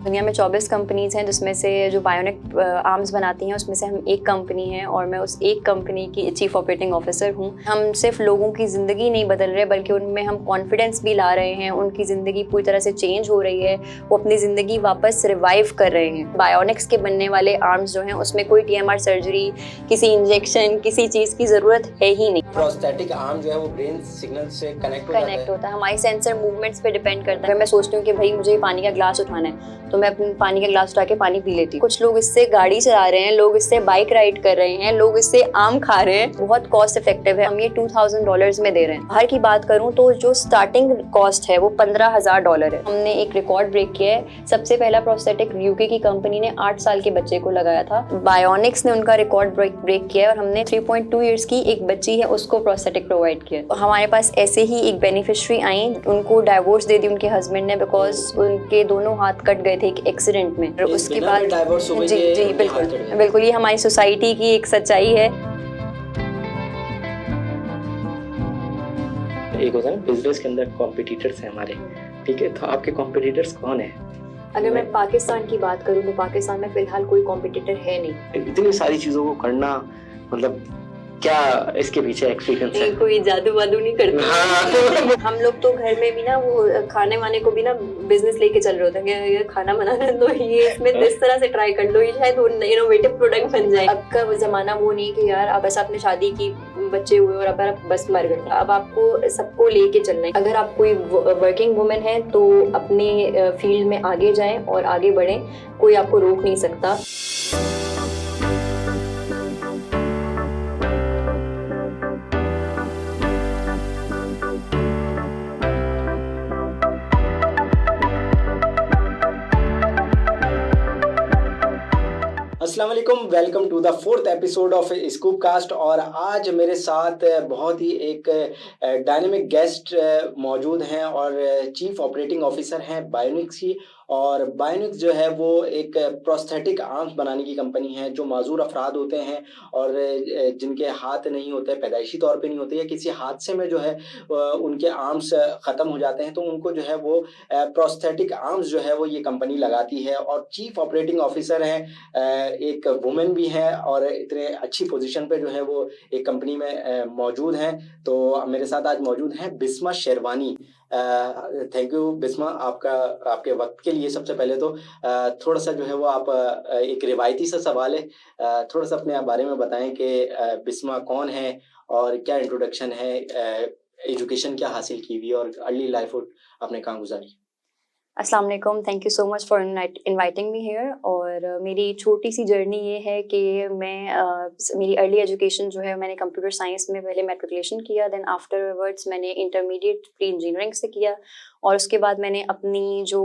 दुनिया में 24 कंपनीज हैं जिसमें से जो बायोनिक आर्म्स बनाती हैं उसमें से हम एक कंपनी है और मैं उस एक कंपनी की चीफ ऑपरेटिंग ऑफिसर हूँ। हम सिर्फ लोगों की ज़िंदगी नहीं बदल रहे बल्कि उनमें हम कॉन्फिडेंस भी ला रहे हैं, उनकी ज़िंदगी पूरी तरह से चेंज हो रही है, वो अपनी ज़िंदगी वापस रिवाइव कर रहे हैं। बायोनिक्स के बनने वाले आर्म्स जो हैं उसमें कोई TMR सर्जरी, किसी इंजेक्शन, किसी चीज़ की ज़रूरत है ही नहीं। प्रोस्थेटिक आर्म जो है वो ब्रेन सिग्नल से कनेक्ट होता है, हमारी सेंसर मूवमेंट्स पे डिपेंड करता है। मैं सोचती हूँ कि भाई मुझे पानी का ग्लास उठाना है तो मैं अपने पानी का ग्लास उठा के पानी पी लेती हूँ। कुछ लोग इससे गाड़ी चला रहे हैं, लोग इससे बाइक राइड कर रहे हैं, लोग इससे आम खा रहे हैं। बहुत कॉस्ट इफेक्टिव है। हम ये $2000 में दे रहे हैं। बाहर की बात करूँ तो जो स्टार्टिंग कॉस्ट है वो $15,000 है। हमने एक रिकॉर्ड ब्रेक किया है। सबसे पहला प्रोस्थेटिक UK की कंपनी ने 8 साल के बच्चे को लगाया था। बायोनिक्स ने उनका रिकॉर्ड ब्रेक किया और हमने 3.2 ईयर्स की एक बच्ची है उसको प्रोस्थेटिक प्रोवाइड किया। हमारे पास ऐसे ही एक बेनिफिशियरी आई, उनको डाइवोर्स दे दी उनके हस्बैंड ने बिकॉज उनके दोनों हाथ कट गए थे एक एक्सीडेंट में। उसके बाद डाइवोर्स हो गई। जी बिल्कुल ये हमारी सोसाइटी की एक सच्चाई है। एक होता है ना बिजनेस के अंदर कॉम्पिटिटर्स हैं हमारे, ठीक है, तो आपके कॉम्पिटिटर्स कौन है? अगर मैं पाकिस्तान की बात करूं तो पाकिस्तान में फिलहाल कोई कॉम्पिटिटर है नहीं। इतनी सारी चीजों को करना, मतलब क्या इसके पीछे एक्सपीरियंस है? कोई जादू वादू नहीं करते। हाँ। हम लोग तो घर में भी ना वो खाने वाने को भी ना बिजनेस लेके चल रहे होते हैं, ये खाना बनाना तो ये इसमें इस तरह से ट्राई कर लो, ये शायद इनोवेटिव प्रोडक्ट बन जाए। अब का जमाना वो नहीं कि यार अब बस आपने शादी की, बच्चे हुए और अब आप बस मर गए। अब आपको सबको लेके चलना है। अगर आप कोई वर्किंग वुमेन है तो अपने फील्ड में आगे जाएं और आगे बढ़ें, कोई आपको रोक नहीं सकता। अस्सलाम वालेकुम, welcome to the 4th episode of Scoopcast. और आज मेरे साथ बहुत ही एक डायनेमिक गेस्ट मौजूद हैं और चीफ ऑपरेटिंग ऑफिसर हैं बायोनिक्स की। और बायोनिक्स जो है वो एक प्रोस्थेटिक आर्म्स बनाने की कंपनी है जो माजूर अफराद होते हैं और जिनके हाथ नहीं होते, पैदाइशी तौर पे नहीं होते या किसी हादसे में जो है उनके आर्म्स ख़त्म हो जाते हैं, तो उनको जो है वो प्रोस्थेटिक आर्म्स जो है वो ये कंपनी लगाती है। और चीफ ऑपरेटिंग ऑफिसर हैं, एक वुमेन भी हैं और इतने अच्छी पोजीशन पे जो है वो एक कंपनी में मौजूद हैं। तो मेरे साथ आज मौजूद हैं बिस्मा शेरवानी। थैंक यू बिस्मा आपके वक्त के लिए। सबसे पहले तो थोड़ा सा जो है वो आप एक रिवायती सा सवाल है, थोड़ा सा अपने बारे में बताएं कि बिस्मा कौन है और क्या इंट्रोडक्शन है, एजुकेशन क्या हासिल की हुई और अर्ली लाइफहुड आपने कहाँ गुजारी? अस्सलाम वालेकुम, thank you so much for inviting me here. और मेरी छोटी सी जर्नी ये है कि मेरी अर्ली एजुकेशन जो है मैंने कंप्यूटर साइंस में पहले मैट्रिकुलेशन किया, देन आफ्टरवर्ड्स मैंने इंटरमीडिएट प्री इंजीनियरिंग से किया और उसके बाद मैंने अपनी जो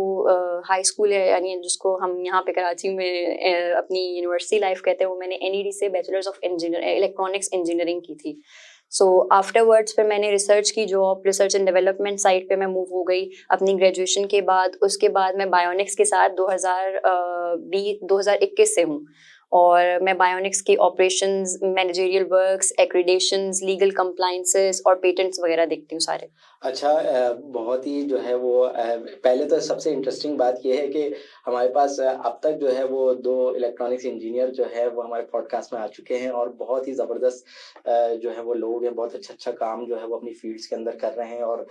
हाई स्कूल है यानी जिसको हम यहाँ पे कराची में अपनी यूनिवर्सिटी लाइफ कहते हैं, वो मैंने NED से बैचलर्स ऑफ इलेक्ट्रॉनिक्स इंजीनियरिंग की थी। सो आफ्टरवर्ड्स फिर मैंने रिसर्च की job, research and development side पे मैं मूव हो गई अपनी ग्रेजुएशन के बाद। उसके बाद मैं बायोनिक्स के साथ 2021 से हूँ और मैं बायोनिक्स की operations, managerial works, accreditations, legal compliances और पेटेंट्स वगैरह देखती हूँ सारे। अच्छा, बहुत ही जो है वो पहले तो सबसे इंटरेस्टिंग बात ये है कि हमारे पास अब तक जो है वो 2 इलेक्ट्रॉनिक्स इंजीनियर जो है वो हमारे पॉडकास्ट में आ चुके हैं और बहुत ही ज़बरदस्त जो है वो लोग हैं, बहुत अच्छा काम जो है वो अपनी फील्ड्स के अंदर कर रहे हैं और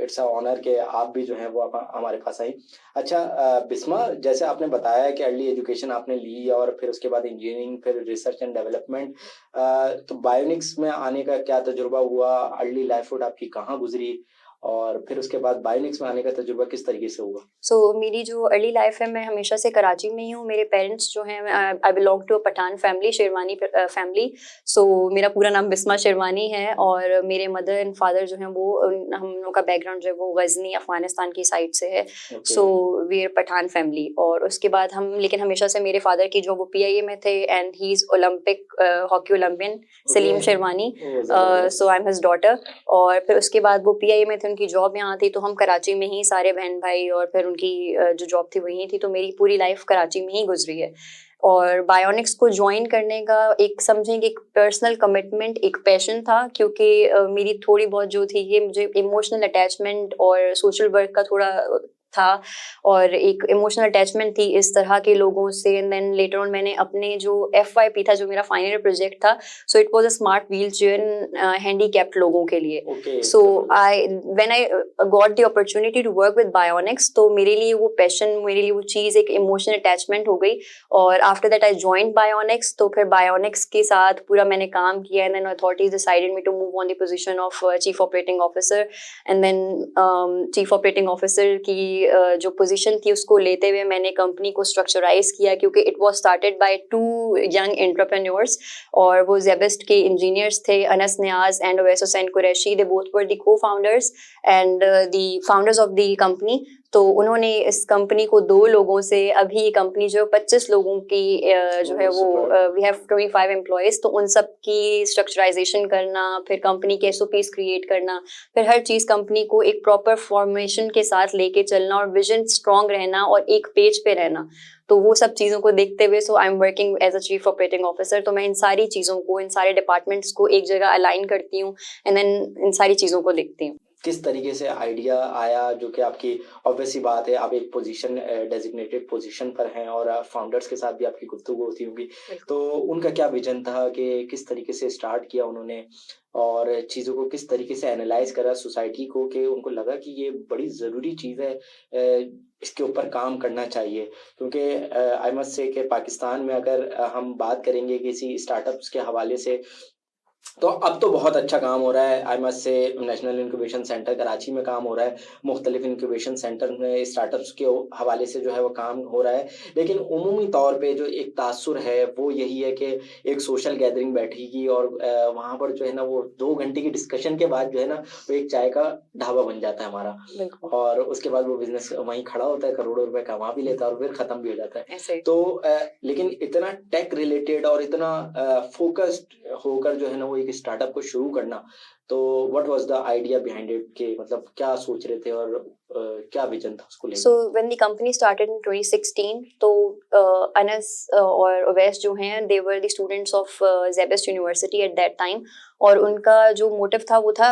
इट्स अ ऑनर कि आप भी जो है वो हमारे पास आई। अच्छा बिस्मा, जैसे आपने बताया कि अर्ली एजुकेशन आपने ली और फिर उसके बाद इंजीनियरिंग, फिर रिसर्च एंड डेवलपमेंट, तो बायोनिक्स में आने का क्या तजुर्बा हुआ, अर्ली लाइफहुड आपकी कहाँ गुजरी और फिर उसके बाद बायोनिक्स में आने का तजुर्बा किस तरीके से हुआ? मेरी जो अर्ली लाइफ है मैं हमेशा से कराची में ही हूँ। मेरे पेरेंट्स जो हैं, I belong to a Pathan family, Sherwani family. मेरा पूरा नाम बिस्मा शेरवानी है और मेरे मदर एंड फादर जो हैं वो हम लोगों का बैकग्राउंड जो है वो गजनी अफगानिस्तान की साइड से है। We are Pathan family. और उसके बाद लेकिन हमेशा से मेरे फादर की जो वो PIA में थे and he is Olympic hockey Olympian, Salim sherwani. So I am his daughter. और फिर उसके बाद वो PIA में थे, उनकी जॉब यहाँ थी, तो हम कराची में ही सारे बहन भाई, और फिर उनकी जो जॉब थी वहीं थी, तो मेरी पूरी लाइफ कराची में ही गुजरी है। और बायोनिक्स को ज्वाइन करने का एक समझें कि एक पर्सनल कमिटमेंट, एक पैशन था, क्योंकि मेरी थोड़ी बहुत जो थी ये मुझे इमोशनल अटैचमेंट और सोशल वर्क का थोड़ा था और एक इमोशनल अटैचमेंट थी इस तरह के लोगों से। एंड देन लेटर ऑन मैंने अपने जो FYP था, जो मेरा फाइनल ईयर प्रोजेक्ट था, so it was a smart wheelchair handicapped लोगों के लिए। Okay. So when I got the opportunity to work with Bionics, तो मेरे लिए वो पैशन, मेरे लिए वो चीज़ एक इमोशनल अटैचमेंट हो गई। और after that I joined Bionics, तो फिर बायोनिक्स के साथ पूरा मैंने काम किया। And then authorities decided me to move on the position of chief operating officer. And then chief operating officer की जो पोजीशन थी उसको लेते हुए मैंने कंपनी को स्ट्रक्चराइज किया, क्योंकि it was started by 2 young entrepreneurs, और वो जेबेस्ट के इंजीनियर्स थे, Anas Niyaz and Owais Hussain Qureshi. They both were the co-founders and the founders of the company. तो उन्होंने इस कंपनी को 2 लोगों से, अभी ये कंपनी जो 25 लोगों की जो है वो, वी हैव 25 एम्प्लॉयज, तो उन सब की स्ट्रक्चराइजेशन करना, फिर कंपनी के SOPs क्रिएट करना, फिर हर चीज़ कंपनी को एक प्रॉपर फॉर्मेशन के साथ लेके चलना और विजन स्ट्रॉन्ग रहना और एक पेज पे रहना। तो वो सब चीज़ों को देखते हुए, so I am working as a chief operating officer. तो मैं इन सारी चीज़ों को, इन सारे डिपार्टमेंट्स को एक जगह अलाइन करती हूँ एंड देन इन सारी चीज़ों को देखती हूँ। किस तरीके से आइडिया आया, जो कि आपकी ऑब्वियस सी बात है, आप एक पोजीशन, डेजिग्नेटेड पोजीशन पर हैं और फाउंडर्स के साथ भी आपकी गुफ्तगू होती होगी, तो उनका क्या विजन था कि किस तरीके से स्टार्ट किया उन्होंने और चीज़ों को किस तरीके से एनालाइज करा सोसाइटी को, कि उनको लगा कि ये बड़ी ज़रूरी चीज़ है, इसके ऊपर काम करना चाहिए। क्योंकि आई मस्ट से कि पाकिस्तान में अगर हम बात करेंगे किसी स्टार्टअप्स के हवाले से, तो अब तो बहुत अच्छा काम हो रहा है। I must say national incubation centre Karachi में काम हो रहा है, मुख्तलिफ इंक्यूबेशन सेंटर में स्टार्टअप्स के हवाले से जो है वो काम हो रहा है। लेकिन उमूमी तौर पे जो एक तासुर है वो यही है कि एक सोशल गैदरिंग बैठेगी और वहाँ पर जो है ना वो 2 घंटे की डिस्कशन के बाद जो है ना वो एक चाय का ढाबा बन जाता है हमारा, और उसके बाद वो बिजनेस वहीं खड़ा होता है, करोड़ों रुपए कमा भी लेता है और फिर खत्म भी हो जाता है। ऐसे तो लेकिन इतना टेक रिलेटेड और इतना फोकस्ड होकर जो है ना वो एक स्टार्टअप को शुरू करना, तो what was the idea behind it, के मतलब क्या सोच रहे थे और क्या विजन था उसको लेकर? So when the company started in 2016, तो अनस और ओवैस जो हैं, they were the students of Zebest University at that time, और उनका जो मोटिव था वो था,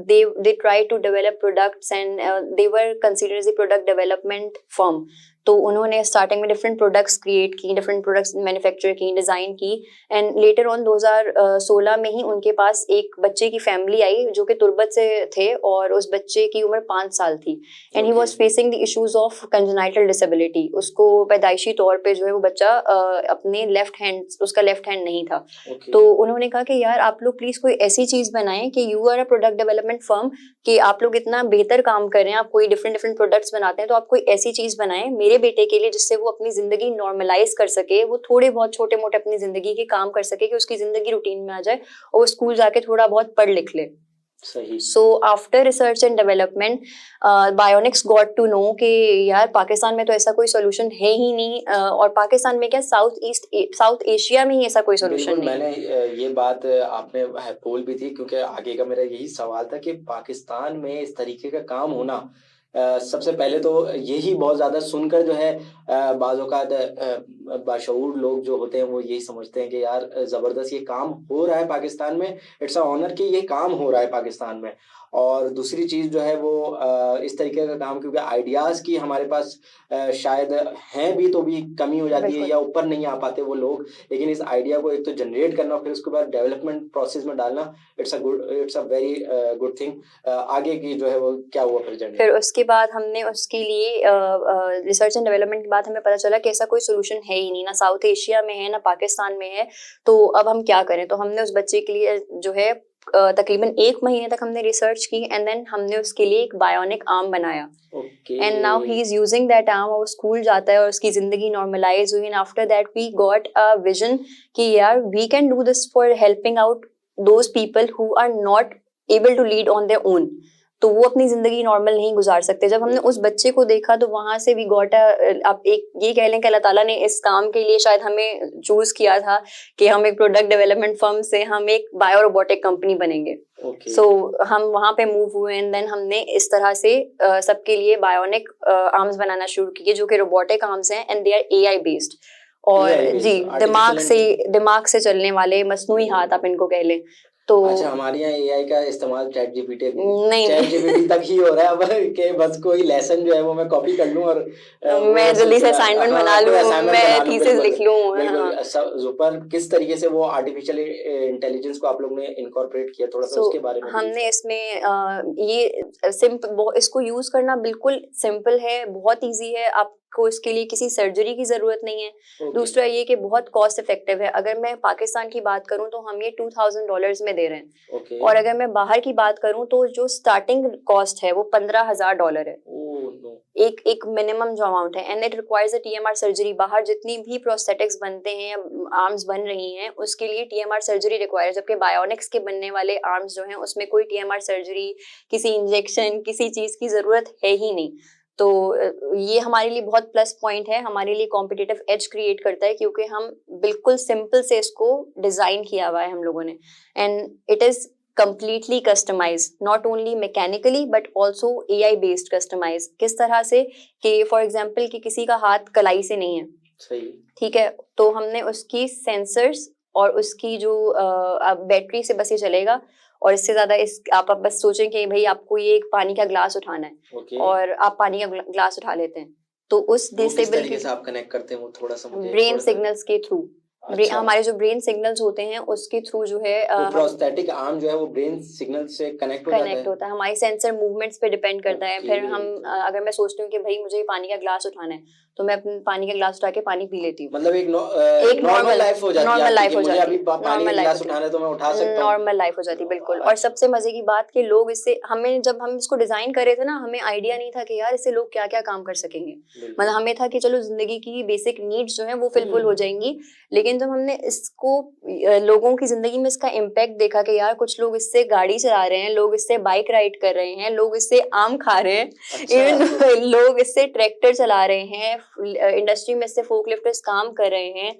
they tried to develop products and they were considered as a product development firm। तो उन्होंने स्टार्टिंग में डिफरेंट प्रोडक्ट्स क्रिएट की, डिफरेंट प्रोडक्ट्स मैन्युफैक्चर की, डिज़ाइन की। एंड लेटर ऑन 2016 में ही उनके पास एक बच्चे की फैमिली आई जो कि तुर्बत से थे, और उस बच्चे की उम्र 5 साल थी। And he was facing the issues of congenital disability. उसको पैदाइशी तौर पे जो है वो बच्चा अपने उसका लेफ्ट हैंड नहीं था। तो उन्होंने कहा कि यार आप लोग प्लीज कोई ऐसी चीज बनाएं कि you are a product development firm, कि आप लोग इतना बेहतर काम कर रहे हैं, आप कोई डिफरेंट प्रोडक्ट्स बनाते हैं, तो आप कोई ऐसी चीज बनाएं मेरे बेटे के लिए जिससे वो अपनी जिंदगी नॉर्मलाइज कर सके, वो थोड़े बहुत छोटे मोटे अपनी जिंदगी के काम कर सके, कि उसकी जिंदगी रूटीन में आ जाए और वो स्कूल जाके थोड़ा बहुत पढ़ लिख ले। सही। So after research and development, Bionics got to know कि यार पाकिस्तान में तो ऐसा कोई सोल्यूशन है ही नहीं, और पाकिस्तान में क्या साउथ एशिया में ही ऐसा कोई सोल्यूशन नहीं। मैंने ये बात आपने बोल भी थी, क्योंकि आगे का मेरा यही सवाल था कि पाकिस्तान में इस तरीके का काम होना, सबसे पहले तो यही बहुत ज़्यादा सुनकर जो है बाज़ औक़ात बाशऊर लोग जो होते हैं वो यही समझते हैं कि यार ज़बरदस्त ये काम हो रहा है पाकिस्तान में, इट्स अ ऑनर कि ये काम हो रहा है पाकिस्तान में। और दूसरी चीज़ जो है वो इस तरीके का काम, क्योंकि आइडियाज़ की हमारे पास शायद हैं भी तो भी कमी हो जाती है या ऊपर नहीं आ पाते वो लोग, लेकिन इस आइडिया को एक तो जनरेट करना फिर उसके बाद डेवलपमेंट प्रोसेस में डालना, it's a very good thing. आगे की जो है वो क्या हुआ फिर जर्नी? फिर उसके बाद हमने उसके लिए रिसर्च एंड डेवलपमेंट के बाद हमें पता चला कि ऐसा कोई सोल्यूशन है ही नहीं, ना साउथ एशिया में है ना पाकिस्तान में है। तो अब हम क्या करें? तो हमने उस बच्चे के लिए जो है तकरीबन 1 महीने तक हमने रिसर्च की, एंड देन हमने उसके लिए एक बायोनिक आर्म बनाया। And now he is using that arm, और स्कूल जाता है और उसकी जिंदगी नॉर्मलाइज हुई। And after that we got a vision कि यार we can do this for helping out those people who are not able to lead on their own. तो वो अपनी जिंदगी नॉर्मल नहीं गुजार सकते। जब हमने उस बच्चे को देखा तो वहां से वी गॉट आप एक ये कह लें कि अल्लाह ताला ने इस काम के लिए शायद हमें चूज किया था कि हम एक प्रोडक्ट डेवलपमेंट फर्म से हम एक बायो रोबोटिक कंपनी बनेंगे। सो हम वहाँ पे मूव हुए, एंड देन हमने इस तरह से सबके लिए बायोनिक आर्म्स बनाना शुरू किए जो कि रोबोटिक आर्म्स हैं, and they are AI based. और जी दिमाग से चलने वाले मसनूई हाथ आप इनको कह लें। तो अच्छा, हमारे यहाँ एआई का इस्तेमाल चैट जीपीटी नहीं तक ही हो रहा है अब कि बस कोई लेसन जो है वो मैं कॉपी कर लूं और मैं जल्दी से असाइनमेंट बना कोई लूं, असाइनमेंट बना मैं लूं। थीसिस बिल्कुल लिख लूं। बिल्कुल। हाँ। पर किस तरीके से वो आर्टिफिशियल इंटेलिजेंस को आप लोग ने इनकॉर्पोरेट किया, थोड़ा सा उसके बारे में हमने इसमें ये सिंपल, इसको यूज करना बिल्कुल सिंपल है, बहुत इजी है। आपको इसके लिए किसी सर्जरी की जरूरत नहीं है। दूसरा ये कि बहुत कॉस्ट इफेक्टिव है। अगर मैं पाकिस्तान की बात करूं तो हम ये $2000 में दे रहे हैं। और अगर मैं बाहर की बात करूं तो जो स्टार्टिंग कॉस्ट है वो $15,000 है। एक मिनिमम जो अमाउंट है, and it requires a TMR surgery. बाहर जितनी भी प्रोस्थेटिक्स बनते हैं, आर्म्स बन रही हैं, उसके लिए टीएमआर सर्जरी रिक्वायर्स, जबकि बायोनिक्स के बनने वाले आर्म्स जो हैं उसमें कोई टीएमआर सर्जरी, किसी इंजेक्शन, किसी चीज की जरूरत है ही नहीं। तो ये हमारे लिए बहुत प्लस पॉइंट है, हमारे लिए कॉम्पिटिटिव एज क्रिएट करता है, क्योंकि हम बिल्कुल सिंपल से इसको डिजाइन किया हुआ है हम लोगों ने। And it is completely customized, not only mechanically but also AI based customized। किस तरह से कि फॉर एग्जांपल कि किसी का हाथ कलाई से नहीं है, सही, ठीक है, तो हमने उसकी सेंसर्स और उसकी जो बैटरी से बस ये चलेगा। और इससे ज्यादा आप बस सोचें कि भाई आपको ये एक पानी का ग्लास उठाना है और आप पानी का ग्लास उठा लेते हैं, तो उस डिसेबल की आप कनेक्ट करते हैं वो थोड़ा सा मुझे ब्रेन सिग्नल्स के थ्रू। अच्छा। हमारे जो ब्रेन सिग्नल्स होते हैं उसके थ्रू जो है प्रोस्थेटिक आर्म जो है वो ब्रेन सिग्नल से कनेक्ट होता है। हमारी सेंसर मूवमेंट्स पे डिपेंड करता है। फिर हम अगर मैं सोचती हूँ कि भाई मुझे पानी का ग्लास उठाना है, तो मैं अपने पानी का ग्लास उठा के पानी पी लेती हूँ। मतलब एक नॉर्मल लाइफ हो जाती है, नॉर्मल लाइफ हो जाती है, अभी पानी का ग्लास उठाना है तो मैं उठा सकता हूँ, नॉर्मल लाइफ हो जाती है बिल्कुल। और सबसे मजे की बात कि लोग इससे, हमें जब हम इसको डिजाइन कर रहे थे ना, हमें आइडिया नहीं था कि यार इससे लोग क्या क्या काम कर सकेंगे। मतलब हमें था कि चलो जिंदगी की बेसिक नीड्स जो है वो फुलफिल हो जाएंगी, लेकिन जब हमने इसको लोगों की जिंदगी में इसका इम्पैक्ट देखा कि यार कुछ लोग इससे गाड़ी चला रहे हैं, लोग इससे बाइक राइड कर रहे हैं, लोग इससे आम खा रहे हैं, इवन लोग इससे ट्रैक्टर चला रहे हैं, इंडस्ट्री में इससे फोकलिफ्टर्स काम कर रहे हैं,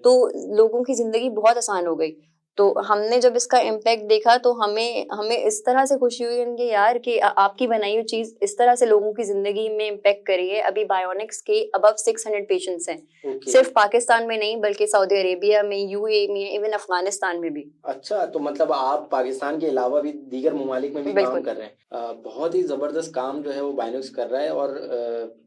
तो लोगों की जिंदगी बहुत आसान हो गई। तो हमने जब इसका इम्पैक्ट देखा तो हमें इस तरह से खुशी हुई कि यार कि आपकी बनाई हुई चीज इस तरह से लोगों की जिंदगी में इम्पैक्ट करी है। अभी बायोनिक्स के अबव 600 पेशेंट्स हैं, सिर्फ पाकिस्तान में नहीं बल्कि सऊदी अरेबिया में, यूएई में, इवन अफगानिस्तान में भी। अच्छा, तो मतलब आप पाकिस्तान के अलावा भी दीगर ममालिक में भी काम कर रहे हैं। बहुत ही जबरदस्त काम जो है वो बायोनिक्स कर रहा है, और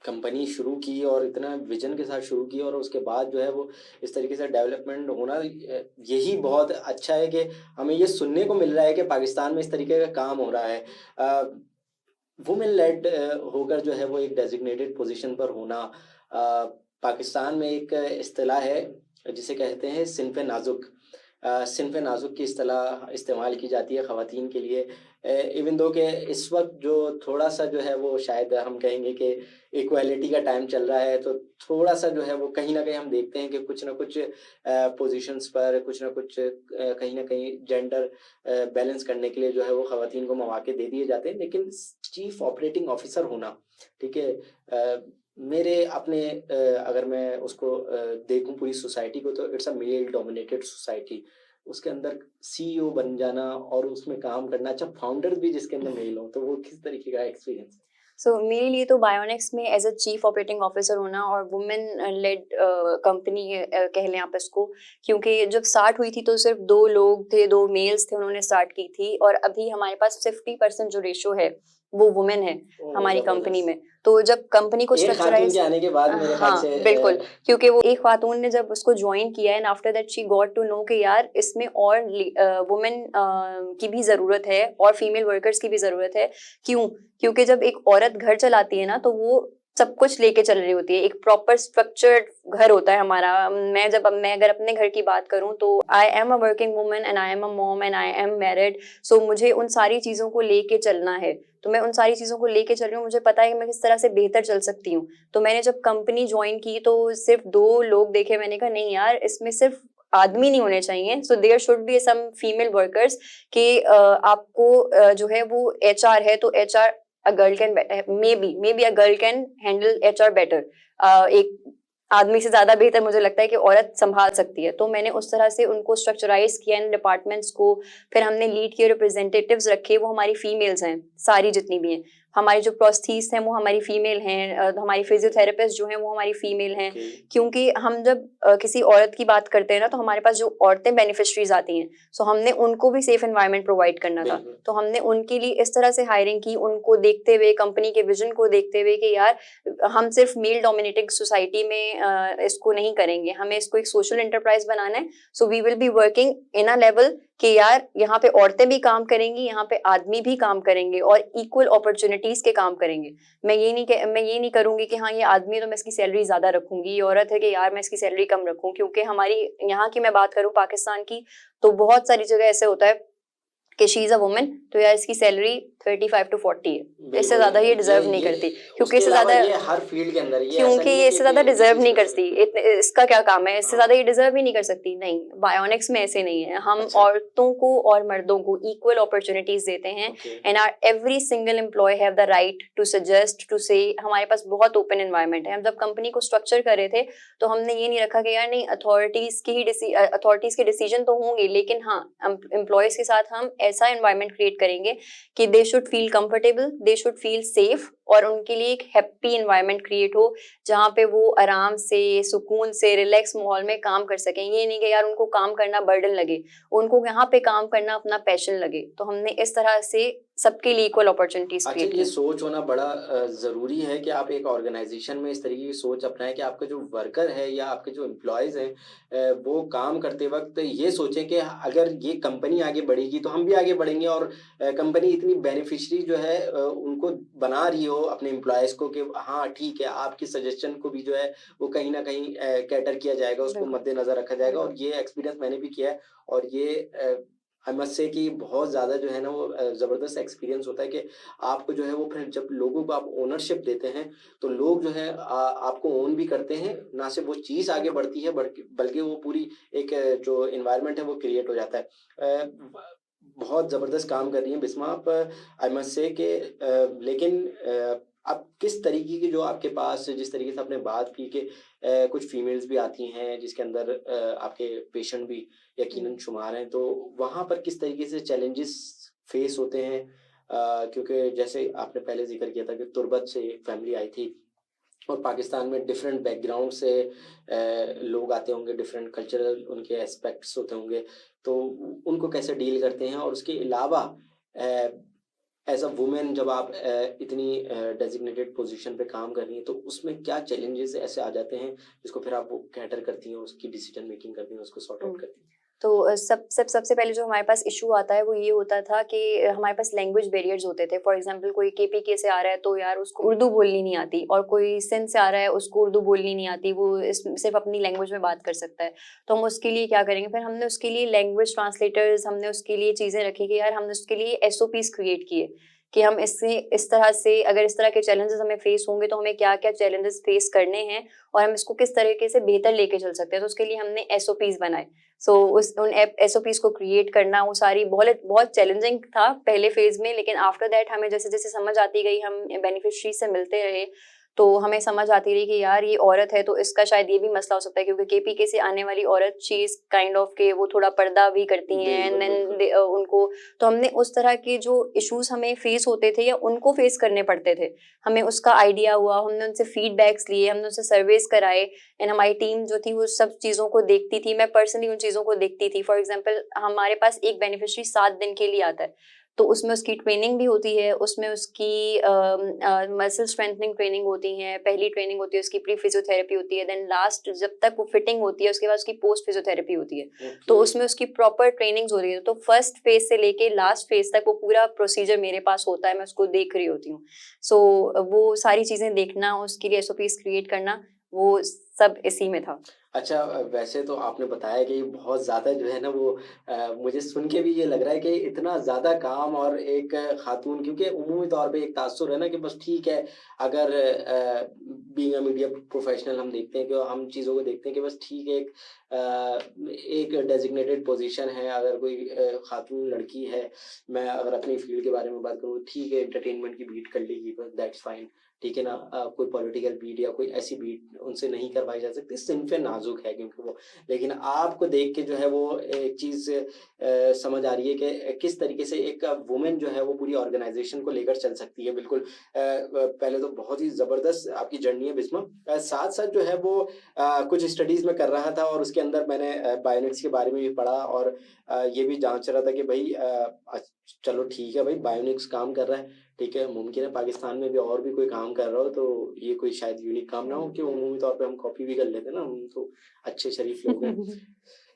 कंपनी शुरू की और इतना विजन के साथ शुरू की, और उसके बाद जो है वो इस तरीके से डेवलपमेंट होना, यही बहुत अच्छा है कि हमें ये सुनने को मिल रहा है कि पाकिस्तान में इस तरीके का काम हो रहा है। वुमेन लेड होकर जो है वो एक डेजिग्नेटेड पोजीशन पर होना, पाकिस्तान में एक इस्तिलाह है जिसे कहते हैं सिन्फ़े नाजुक। सिन्फ़े नाजुक की इस्तिलाह इस्तेमाल की जाती है ख़वातीन के लिए, इवन दो कि इस वक्त जो थोड़ा सा जो है वो शायद हम कहेंगे कि इक्वालिटी का टाइम चल रहा है, तो थोड़ा सा जो है वो कहीं ना कहीं हम देखते हैं कि कुछ ना कुछ पोजीशंस पर कुछ ना कुछ कहीं ना कहीं जेंडर बैलेंस करने के लिए जो है वो ख़वातीन को मौके दे दिए जाते हैं। लेकिन चीफ ऑपरेटिंग ऑफिसर होना, ठीक है, मेरे अपने अगर मैं उसको देखूं पूरी सोसाइटी को, तो it's a male dominated society. उसके अंदर सीईओ बन जाना और उसमें काम करना, अच्छा फाउंडर भी जिसके अंदर मेल हो, तो वो किस तरीके का एक्सपीरियंस? मेरे लिए तो बायोनिक्स में as a chief operating officer होना और वुमेन लेड कंपनी कह लें आप इसको, क्योंकि जब स्टार्ट हुई थी तो सिर्फ 2 लोग थे, 2 मेल्स थे, उन्होंने स्टार्ट की थी, और अभी हमारे पास 50% जो रेशो है वो वुमेन है हमारी कंपनी में। तो जब कंपनी को स्ट्रक्चराइज आने के बाद मेरे ख्याल से बिल्कुल, क्योंकि वो एक खातून ने जब उसको ज्वाइन किया and after that she got to know कि यार इसमें और वुमेन की भी जरूरत है और फीमेल वर्कर्स की भी जरूरत है। क्योंकि जब एक औरत घर चलाती है ना, तो वो सब कुछ लेके चल रही होती है, एक प्रॉपर स्ट्रक्चर्ड घर होता है हमारा। मैं अगर अपने घर की बात करूं तो I am a working woman and I am a mom and I am married, so मुझे उन सारी चीजों को लेके चलना है। तो मैं उन सारी चीजों को लेके चल रही हूँ, मुझे पता है कि मैं किस तरह से बेहतर चल सकती हूँ। तो मैंने जब कंपनी ज्वाइन की तो सिर्फ 2 लोग देखे, मैंने कहा नहीं यार इसमें सिर्फ आदमी नहीं होने चाहिए, so there should be some female workers कि आपको जो है वो HR है तो HR a girl can maybe a girl can handle HR better, एक आदमी से ज्यादा बेहतर मुझे लगता है कि औरत संभाल सकती है। तो मैंने उस तरह से उनको स्ट्रक्चराइज किया इन डिपार्टमेंट्स को। फिर हमने लीड किए रिप्रेजेंटेटिव्स रखे, वो हमारी फीमेल्स हैं सारी जितनी भी हैं, हमारे जो प्रोस्थीस्ट हैं वो हमारी फीमेल हैं, हमारी फिजियोथेरेपिस्ट जो हैं वो हमारी फीमेल हैं। क्योंकि हम जब किसी औरत की बात करते हैं ना, तो हमारे पास जो औरतें बेनिफिशरीज आती हैं, सो हमने उनको भी सेफ एनवायरनमेंट प्रोवाइड करना था। तो हमने उनके लिए इस तरह से हायरिंग की, उनको देखते हुए, कंपनी के विजन को देखते हुए कि यार हम सिर्फ मेल डोमिनेटेड सोसाइटी में इसको नहीं करेंगे, हमें इसको एक सोशल एंटरप्राइज बनाना है। So we will be working in a level कि यार यहाँ पे औरतें भी काम करेंगी, यहाँ पे आदमी भी काम करेंगे और इक्वल अपॉर्चुनिटीज के काम करेंगे। मैं ये नहीं करूंगी कि हाँ ये आदमी है तो मैं इसकी सैलरी ज्यादा रखूंगी, ये औरत है कि यार मैं इसकी सैलरी कम रखूं। क्योंकि हमारी यहाँ की मैं बात करूं पाकिस्तान की, तो बहुत सारी जगह ऐसे होता है कि शी इज अ वुमन, तो यार इसकी सैलरी 35 to 40 है, इससे ज्यादा ये डिजर्व नहीं करती। क्योंकि इससे ज्यादा ये हर फील्ड के अंदर ये क्योंकि ये इससे ज्यादा डिजर्व नहीं करती, इसका क्या काम है, इससे ज्यादा ये डिजर्व ही नहीं कर सकती। नहीं, बायोनिक्स में ऐसे नहीं है। हम औरतों को और मर्दों को इक्वल अपॉर्चुनिटीज देते हैं, and are every single employee have the right to suggest, to say. हमारे पास बहुत ओपन एनवायरनमेंट है। हम जब कंपनी को स्ट्रक्चर कर रहे थे तो हमने ये नहीं रखा कि यार नहीं अथॉरिटीज के डिसीजन तो होंगे, लेकिन हाँ एम्प्लॉयज के साथ हम ऐसा एनवायरनमेंट क्रिएट करेंगे कि they should feel comfortable, they should feel safe, और उनके लिए एक हैप्पी एनवायरनमेंट क्रिएट हो जहाँ पे वो आराम से, सुकून से, रिलैक्स माहौल में काम कर सकें। ये नहीं कि यार उनको काम करना बर्डन लगे, उनको यहाँ पे काम करना अपना पैशन लगे। तो हमने इस तरह से सबके लिए इक्वल अपॉर्चुनिटीज क्रिएट की। ये सोच होना बड़ा ज़रूरी है कि आप एक ऑर्गेनाइजेशन में इस तरीके की सोच अपनाएं कि आपके जो वर्कर है या आपके जो एम्प्लॉयज़ हैं वो काम करते वक्त ये सोचें कि अगर ये कंपनी आगे बढ़ेगी तो हम भी आगे बढ़ेंगे, और कंपनी इतनी बेनिफिशरी जो है उनको बना रही हो अपने एम्प्लॉयज़ को कि हाँ ठीक है, आपकी सजेशन को भी जो है वो कहीं ना कहीं कैटर किया जाएगा, उसको मद्देनज़र रखा जाएगा। और ये एक्सपीरियंस मैंने भी किया है, और ये आई मस्ट से कि बहुत ज़्यादा जो है ना वो ज़बरदस्त एक्सपीरियंस होता है कि आपको जो है वो फिर जब लोगों को आप ओनरशिप देते हैं तो लोग जो है आपको ओन भी करते हैं। ना सिर्फ वो चीज़ आगे बढ़ती है बल्कि वो पूरी एक जो इन्वायरमेंट है वो क्रिएट हो जाता है। बहुत ज़बरदस्त काम कर रही हैं बिस्मा आप, आई मस्ट से कि लेकिन अब किस तरीके की जो आपके पास जिस तरीके से आपने बात की कि कुछ फीमेल्स भी आती हैं जिसके अंदर आपके पेशेंट भी यकीनन शुमार हैं, तो वहाँ पर किस तरीके से चैलेंजेस फेस होते हैं? क्योंकि जैसे आपने पहले जिक्र किया था कि तुर्बत से फैमिली आई थी और पाकिस्तान में डिफरेंट बैकग्राउंड से लोग आते होंगे, डिफरेंट कल्चरल उनके एस्पेक्ट्स होते होंगे, तो उनको कैसे डील करते हैं? और उसके अलावा एज अ वुमेन जब आप इतनी डेजिग्नेटेड पोजीशन पे काम कर रही हैं तो उसमें क्या चैलेंजेस ऐसे आ जाते हैं जिसको फिर आप वो कैटर करती हैं, उसकी डिसीजन मेकिंग करती हैं, उसको सॉर्ट आउट करती हैं? तो सबसे पहले जो हमारे पास इशू आता है वो ये होता था कि हमारे पास लैंग्वेज बैरियर्स होते थे। फॉर एग्जांपल कोई केपीके से आ रहा है तो यार उसको उर्दू बोलनी नहीं आती, और कोई सिंध से आ रहा है उसको उर्दू बोलनी नहीं आती, वो सिर्फ अपनी लैंग्वेज में बात कर सकता है। तो हम उसके लिए क्या करेंगे, फिर हमने उसके लिए लैंग्वेज ट्रांसलेटर्स, हमने उसके लिए चीज़ें रखी कि यार हमने उसके लिए SOPs क्रिएट किए कि हम इससे इस तरह से, अगर इस तरह के चैलेंजेस हमें फेस होंगे तो हमें क्या क्या चैलेंजेस फेस करने हैं और हम इसको किस तरीके से बेहतर लेके चल सकते हैं। तो उसके लिए हमने SOPs बनाए। सो उन SOPs को क्रिएट करना वो सारी बहुत बहुत चैलेंजिंग था पहले फेज में, लेकिन आफ्टर दैट हमें जैसे जैसे समझ आती गई, हम बेनिफिशरी से मिलते रहे, तो हमें समझ आती रही कि यार ये औरत है तो इसका शायद ये भी मसला हो सकता है, क्योंकि केपीके से आने वाली औरत शी इज काइंड ऑफ के वो थोड़ा पर्दा भी करती हैं, एंड देन उनको, तो हमने उस तरह के जो इश्यूज हमें फेस होते थे या उनको फेस करने पड़ते थे, हमें उसका आइडिया हुआ, हमने उनसे फीडबैक्स लिए, हमने उनसे सर्वेस कराए, एंड हमारी टीम जो थी वो सब चीज़ों को देखती थी। मैं पर्सनली उन चीज़ों को देखती थी। फॉर एग्जाम्पल हमारे पास एक बेनिफिशरी 7 दिन के लिए आता है, तो उसमें उसकी ट्रेनिंग भी होती है, उसमें उसकी मसल स्ट्रेंथनिंग ट्रेनिंग होती है, पहली ट्रेनिंग होती है उसकी, प्री फिजियोथेरेपी होती है, देन लास्ट जब तक वो फिटिंग होती है उसके बाद उसकी पोस्ट फिजियोथेरेपी होती है। तो उसमें उसकी प्रॉपर ट्रेनिंग्स होती है। तो फर्स्ट फेज से लेके लास्ट फेज तक वो पूरा प्रोसीजर मेरे पास होता है, मैं उसको देख रही होती हूँ। सो वो सारी चीज़ें देखना, उसके लिए SOPs क्रिएट करना, वो सब इसी में था। अच्छा, वैसे तो आपने बताया कि बहुत ज़्यादा जो है ना वो मुझे सुन के भी ये लग रहा है कि इतना ज़्यादा काम, और एक खातून, क्योंकि उमूमी तौर पे एक तासुर है ना कि बस ठीक है, अगर बीइंग अ मीडिया प्रोफेशनल हम देखते हैं कि हम चीज़ों को देखते हैं कि बस ठीक है, एक डेजिग्नेटेड पोजीशन है, अगर कोई खातून लड़की है, मैं अगर अपनी फील्ड के बारे में बात करूँ, ठीक है एंटरटेनमेंट की बीट कर लेगी बस दैट्स फाइन, ठीक है ना, कोई पॉलिटिकल बीट या कोई ऐसी बीट उनसे नहीं करवाई जा सकती, सिन्फ नाजुक है क्योंकि वो, लेकिन आपको देख के जो है वो एक चीज़ समझ आ रही है कि किस तरीके से एक वुमेन जो है वो पूरी ऑर्गेनाइजेशन को लेकर चल सकती है। बिल्कुल पहले तो बहुत ही ज़बरदस्त आपकी जर्नी है बिस्मा। साथ साथ जो है वो कुछ स्टडीज़ में कर रहा था और उसके अंदर मैंने बायोनिक्स के बारे में भी पढ़ा और ये भी जांच रहा था कि भाई चलो ठीक है भाई, बायोनिक्स काम कर रहा है, ठीक है, मुमकिन है पाकिस्तान में भी और भी कोई काम कर रहा हो, तो ये कोई शायद यूनिक काम ना हो कि उमूमी तौर पे हम कॉपी भी कर लेते हैं ना, हम तो अच्छे शरीफ लोग हैं।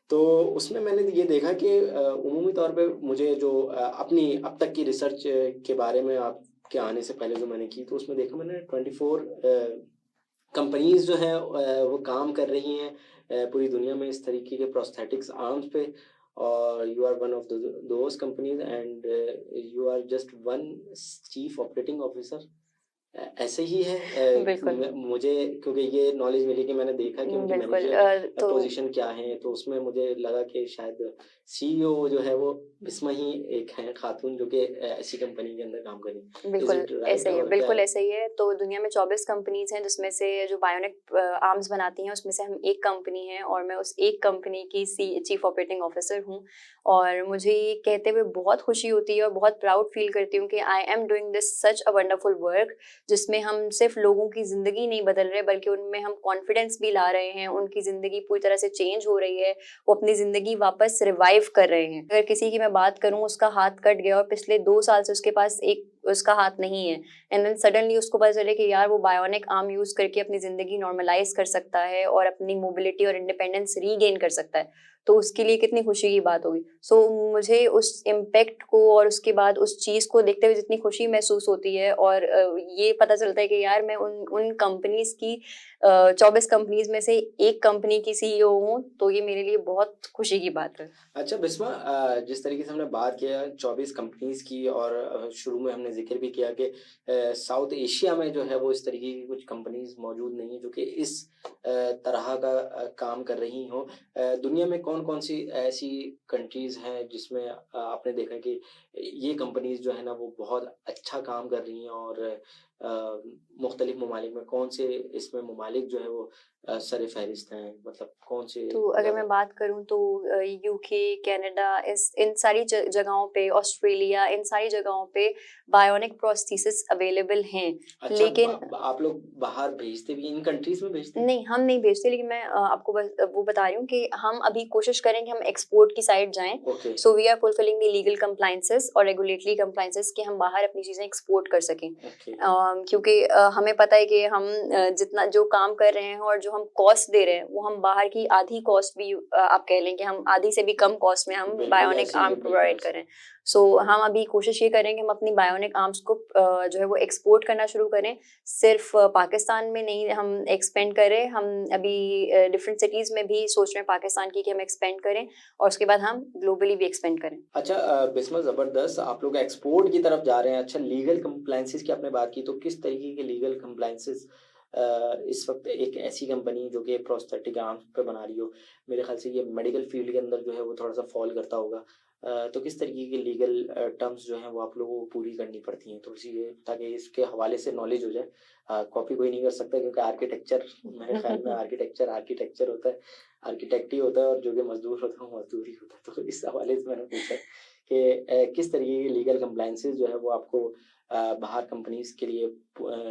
तो उसमें मैंने ये देखा कि उमूमी तौर पे मुझे जो अपनी अब तक की रिसर्च के बारे में आपके आने से पहले जो मैंने की, तो उसमें देखा मैंने 24 कंपनीज जो है वो काम कर रही हैं पूरी दुनिया में इस तरीके के प्रोस्थेटिक्स आर्म्स पे, और you are one of those companies and you are just one chief operating officer. ऐसे ही है। बिल्कुल। मुझे क्योंकि ये नॉलेज मिली कि मैंने देखा कि उनकी बिल्कुल मैनेजर तो पोजीशन क्या है, तो उसमें मुझे लगा कि शायद सीईओ जो है वो बिस्मा ही एक है खातून जो कि ऐसी कंपनी के अंदर काम करें। इज बिल्कुल इट राइट ऐसे ही है, और क्या बिल्कुल है? ऐसे ही है। तो दुनिया में 24 कंपनीज हैं जिसमें से जो बायोनिक आर्म्स बनाती हैं उसमें से हम एक कंपनी है और मैं उस एक कंपनी की चीफ ऑपरेटिंग ऑफिसर हूँ। और मुझे ये कहते हुए बहुत खुशी होती है और बहुत प्राउड फील करती हूँ कि I am doing this such a wonderful work, जिसमें हम सिर्फ लोगों की ज़िंदगी नहीं बदल रहे बल्कि उनमें हम कॉन्फिडेंस भी ला रहे हैं, उनकी ज़िंदगी पूरी तरह से चेंज हो रही है, वो अपनी ज़िंदगी वापस रिवाइव कर रहे हैं। अगर किसी की मैं बात करूँ, उसका हाथ कट गया और पिछले 2 साल से उसके पास उसका हाथ नहीं है, एंड देन सडनली उसको पता चले कि यार वो बायोनिक आर्म यूज करके अपनी जिंदगी नॉर्मलाइज कर सकता है और अपनी मोबिलिटी और इंडिपेंडेंस रीगेन कर सकता है, तो उसके लिए कितनी खुशी की बात होगी। सो मुझे उस इम्पैक्ट को और उसके बाद उस चीज को देखते हुए जितनी खुशी महसूस होती है और ये पता चलता है कि यार मैं उन कंपनीज की 24 कंपनीज में से एक कंपनी की सीईओ हूँ, तो ये मेरे लिए बहुत खुशी की बात है। अच्छा बिस्मा, जिस तरीके से हमने बात किया 24 कंपनीज की और शुरू में हमने जिक्र भी किया कि साउथ एशिया में जो है वो इस तरीके की कुछ कंपनीज मौजूद नहीं है जो कि इस तरह का काम कर रही हो। दुनिया में कौन कौन सी ऐसी कंट्रीज हैं जिसमें आपने देखा कि ये कंपनीज जो है ना वो बहुत अच्छा काम कर रही हैं, और मुख्तलिफ ममालिक में कौन से इसमें ममालिक जो है वो सर फहरिस्त हैं, मतलब कौन से तो अगर मैं बात करूं तो यूके, कनाडा, इन सारी जगहों पे, ऑस्ट्रेलिया, इन सारी जगहों पे बायोनिक प्रोस्थेसिस अवेलेबल हैं। अच्छा, लेकिन आप लोग बाहर भेजते भी, इन कंट्रीज में भेजते हैं? नहीं, हम नहीं भेजते, लेकिन मैं आपको बस वो बता रही हूँ कि हम अभी कोशिश करें कि हम एक्सपोर्ट की साइड जाएं। Okay. So we are fulfilling the legal compliances और रेगुलेटरी कंप्लायंसेस कि हम बाहर अपनी चीजें एक्सपोर्ट कर सकें। ओके। क्योंकि हमें पता है कि हम जितना जो काम कर रहे हैं और जो हम कॉस्ट दे रहे हैं वो हम बाहर की आधी कॉस्ट भी आप कह लें कि हम आधी से भी कम कॉस्ट में हम बिल्कुल बायोनिक ऐसे ही है, आर्म बिल्कुल प्रोवाइड ऐसे। करें। सो हम अभी कोशिश ये करें कि हम अपनी बायोनिक आर्म्स को जो है वो एक्सपोर्ट करना शुरू करें। सिर्फ पाकिस्तान में नहीं हम एक्सपेंड करें, हम अभी डिफरेंट सिटीज में भी सोच रहे हैं पाकिस्तान की कि हम एक्सपेंड करें और उसके बाद हम ग्लोबली भी एक्सपेंड करें। अच्छा बिस्मा, ज़बरदस्त, आप लोग एक्सपोर्ट की तरफ जा रहे हैं। अच्छा, लीगल कंप्लायंसेस की आपने बात की, तो किस तरीके के लीगल कंप्लायंसेस इस वक्त एक ऐसी कंपनी जो कि प्रोस्थेटिक आर्म्स पे बना रही हो, मेरे ख्याल से ये मेडिकल फील्ड के अंदर जो है वो थोड़ा सा फॉल करता होगा, तो किस तरीके के लीगल टर्म्स जो हैं वो आप लोगों को पूरी करनी पड़ती हैं थोड़ी सी, ये ताकि इसके हवाले से नॉलेज हो जाए। कॉपी कोई नहीं कर सकता क्योंकि आर्किटेक्चर, मेरे ख्याल में आर्किटेक्चर होता है, आर्किटेक्ट ही होता है, और जो कि मजदूर होता है वो मजदूर ही होता है। तो इस हवाले से मैंने पूछा कि किस तरीके की लीगल कंप्लायंसेस जो है वो आपको बाहर कंपनीज के लिए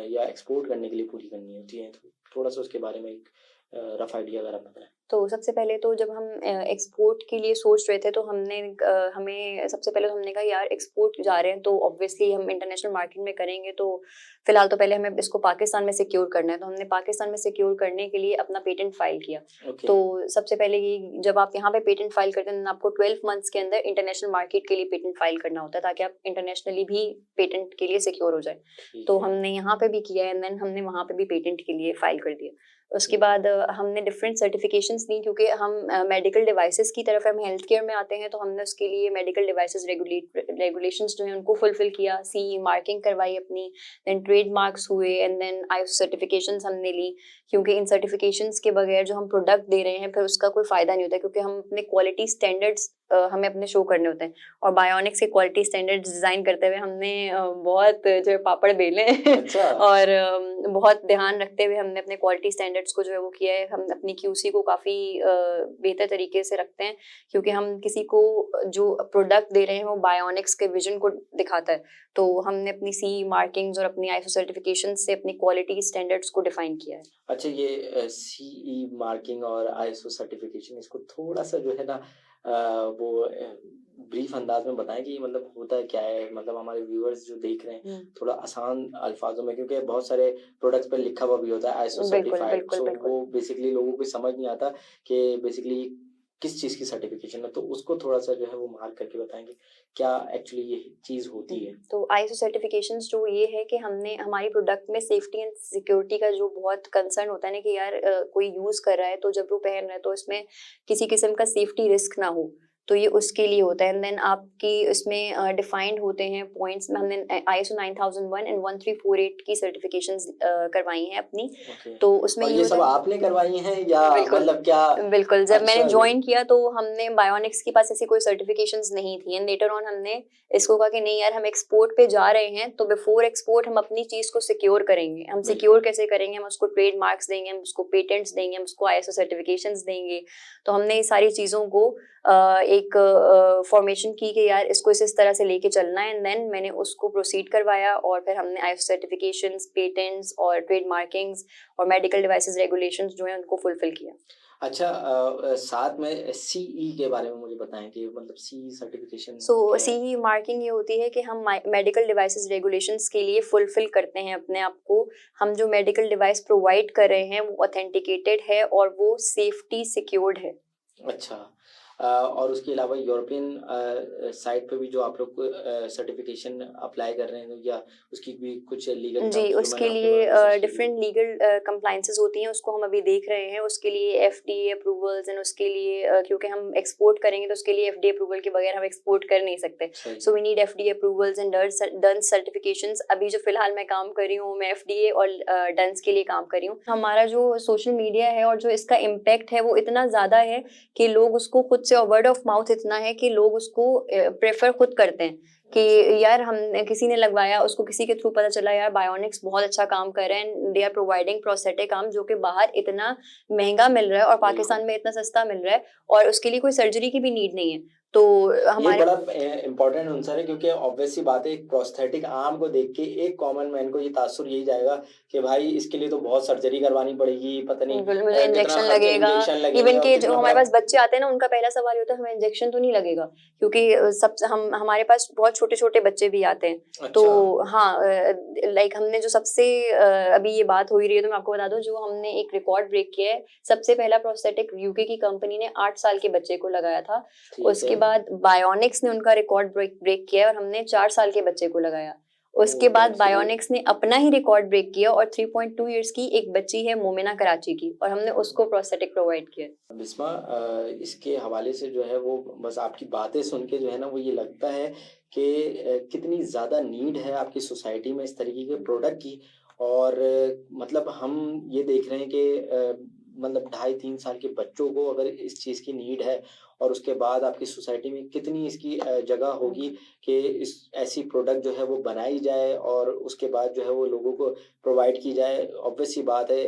या एक्सपोर्ट करने के लिए पूरी करनी होती है, तो थोड़ा सा उसके बारे में एक रफ आइडिया अगर आप बताएं। तो सबसे पहले तो जब हम एक्सपोर्ट के लिए सोच रहे थे तो हमें सबसे पहले तो हमने कहा यार एक्सपोर्ट जा रहे हैं तो ऑब्वियसली हम इंटरनेशनल मार्केट में करेंगे, तो फिलहाल तो पहले हमें इसको पाकिस्तान में सिक्योर करना है। तो हमने पाकिस्तान में सिक्योर करने के लिए अपना पेटेंट फाइल किया। ओके। तो सबसे पहले ये जब आप यहाँ पे पेटेंट फाइल करते हैं आपको 12 मंथ्स के अंदर इंटरनेशनल मार्केट के लिए पेटेंट फाइल करना होता है ताकि आप इंटरनेशनली भी पेटेंट के लिए सिक्योर हो जाए। ठीक तो है। हमने यहाँ पे भी किया एंड देन हमने वहाँ पे भी पेटेंट के लिए फाइल कर दिया। उसके बाद हमने डिफरेंट सर्टिफिकेशंस ली क्योंकि हम मेडिकल डिवाइसेस की तरफ हम हेल्थ केयर में आते हैं, तो हमने उसके लिए मेडिकल डिवाइसेस रेगुलेशंस जो हैं उनको फुलफिल किया, सीई मार्किंग करवाई अपनी, देन ट्रेड मार्क्स हुए एंड देन आईएसओ सर्टिफिकेशंस हमने ली, क्योंकि इन सर्टिफिकेशंस के बगैर जो हम प्रोडक्ट दे रहे हैं फिर उसका कोई फायदा नहीं होता, क्योंकि हम अपने क्वालिटी स्टैंडर्ड्स हमें अपने शो करने होते हैं। और बायोनिक्स के क्वालिटी स्टैंडर्ड्स डिज़ाइन करते हुए हमने बहुत जो है पापड़ बेले हैं अच्छा। और बहुत ध्यान रखते हुए हमने अपने क्वालिटी स्टैंडर्ड्स को जो है वो किया है। हम अपनी क्यूसी को काफ़ी बेहतर तरीके से रखते हैं, क्योंकि हम किसी को जो प्रोडक्ट दे रहे हैं वो बायोनिक्स के विजन को दिखाता है। तो हमने अपनी सीई मार्किंग्स और अपनी आईएसओ सर्टिफिकेशन से अपनी क्वालिटी स्टैंडर्ड्स को डिफाइन किया है। अच्छा, ये सीई मार्किंग और आईएसओ सर्टिफिकेशन, इसको थोड़ा सा जो है ना वो ब्रीफ अंदाज में बताएं कि मतलब होता है क्या है, मतलब हमारे व्यूअर्स जो देख रहे हैं थोड़ा आसान अल्फाजों में, क्योंकि बहुत सारे प्रोडक्ट्स पर लिखा हुआ भी होता है आईएसओ बिल्कुल सर्टिफाइड, बिल्कुल सो बिल्कुल। वो बेसिकली लोगों को समझ नहीं आता कि बेसिकली किस चीज़ की सर्टिफिकेशन है, तो उसको थोड़ा सा जो है वो मार्क करके बताएंगे क्या एक्चुअली ये चीज़ होती है। तो आईएसओ सर्टिफिकेशंस जो ये है कि हमने हमारी प्रोडक्ट में सेफ्टी एंड सिक्योरिटी का जो बहुत कंसर्न होता है ना कि यार कोई यूज कर रहा है तो जब वो पहन रहा है तो इसमें किसी किस्म का सेफ्टी रिस्क ना हो, तो ये उसके लिए होता है। एंड देन आपकी इसमें डिफाइंड होते हैं पॉइंट्स में। हमने आईएसओ 9001 एंड 1348 की सर्टिफिकेशंस करवाई हैं अपनी। ओके। तो उसमें और ये ये होता सब है, आपने करवाई हैं या बिल्कुल मतलब क्या? बिल्कुल। जब मैंने अच्छा। ज्वाइन किया तो हमने बायोनिक्स के पास ऐसी कोई सर्टिफिकेशंस नहीं थी, एंड लेटर ऑन हमने इसको कहा कि नहीं यार हम एक्सपोर्ट पे जा रहे हैं तो बिफोर एक्सपोर्ट हम अपनी चीज को सिक्योर करेंगे। हम बिल्कुल। सिक्योर कैसे करेंगे? हम उसको ट्रेड मार्क्स देंगे, हम उसको पेटेंट्स देंगे, हम उसको आईएसओ सर्टिफिकेशंस देंगे। तो हमने ये सारी चीजों को एक फॉर्मेशन की कि यार इसको इस तरह से लेके चलना है। एंड देन मैंने उसको प्रोसीड करवाया और फिर हमने आईएसओ सर्टिफिकेशंस, पेटेंट्स और ट्रेड मार्किंग्स और मेडिकल डिवाइसेस रेगुलेशंस जो है उनको फुलफिल किया। अच्छा, साथ में सीई के बारे में मुझे बताएं कि मतलब सीई सर्टिफिकेशन सो क्या है? सीई मार्किंग ये होती है कि हम मेडिकल डिवाइसेस रेगुलेशंस के लिए फुलफिल करते हैं अपने आप को। हम जो मेडिकल डिवाइस प्रोवाइड कर रहे हैं वो ऑथेंटिकेटेड है और वो सेफ्टी सिक्योर्ड है। अच्छा, और उसके अलावा यूरोपियन साइट पे भी जो आप लोग सर्टिफिकेशन अप्लाई कर रहे हैं या उसकी भी कुछ लीगल जी, टर्म्स जो उसके मैंने आपके लिए बारे में रिसर्च की डिफरेंट लीगल कंप्लायंसेस होती हैं, उसको हम अभी देख रहे हैं। उसके लिए एफडीए अप्रूवल्स एंड उसके लिए क्योंकि हम एक्सपोर्ट करेंगे तो उसके लिए एफडीए अप्रूवल के बगैर हम एक्सपोर्ट कर नहीं सकते। सही so we need FDA approvals and duns certifications. अभी जो फिलहाल मैं काम कर रही हूँ मैं एफडीए और डंस के लिए काम कर रही हूँ। हमारा जो सोशल मीडिया है और जो इसका इम्पैक्ट है वो इतना ज़्यादा है कि लोग उसको खुद से, वर्ड ऑफ माउथ इतना है कि लोग उसको प्रेफर खुद करते हैं कि यार हम किसी ने लगवाया, उसको किसी के थ्रू पता चला यार बायोनिक्स बहुत अच्छा काम कर रहे हैं, they are providing prosthetic arm जो कि बाहर इतना महंगा मिल रहा है और पाकिस्तान में इतना सस्ता मिल रहा है और उसके लिए कोई सर्जरी की भी नीड नहीं है। तो ये हमारे बड़ा इम्पोर्टेंट आंसर है, क्योंकि ऑब्वियस सी बात है एक प्रोस्थेटिक आर्म को देख के एक कॉमन मैन को ये तासुर यही जाएगा कि भाई इसके लिए तो बहुत सर्जरी करवानी पड़ेगी, पता नहीं मुझे कितना इंजेक्शन खर्च, लगेगा। इंजेक्शन लगेंगे इवन और के जो कितना हमारे बड़ा। पास बच्चे आते हैं ना उनका पहला सवाल ये होता है हमें इंजेक्शन तो नहीं लगेगा, क्योंकि हमारे पास बहुत छोटे छोटे बच्चे भी आते हैं। तो अच्छा। हाँ, लाइक हमने जो सबसे अभी ये बात हो ही रही है तो मैं आपको बता दूं, जो हमने एक रिकॉर्ड ब्रेक किया है। सबसे पहला प्रोस्थेटिक यूके की कंपनी ने 8 साल के बच्चे को लगाया था। ठीक उसके है। बाद बायोनिक्स ने उनका रिकॉर्ड ब्रेक किया और हमने 4 साल के बच्चे को लगाया। उसके बाद that's बायोनिक्स ने अपना ही रिकॉर्ड ब्रेक किया और 3.2 इयर्स की एक बच्ची है मोमिना कराची की, और हमने उसको प्रोस्थेटिक प्रोवाइड किया। बिस्मा, इसके हवाले से जो है वो बस आपकी बातें सुन के जो है ना वो ये लगता है कि कितनी ज़्यादा नीड है आपकी सोसाइटी में इस तरीके के प्रोडक्ट की। और मतलब हम ये देख रहे हैं कि मतलब 2.5-3 साल के बच्चों को अगर इस चीज़ की नीड है और उसके बाद आपकी सोसाइटी में कितनी इसकी जगह होगी कि इस ऐसी प्रोडक्ट जो है वो बनाई जाए और उसके बाद जो है वो लोगों को प्रोवाइड की जाए। ऑब्वियस सी बात है,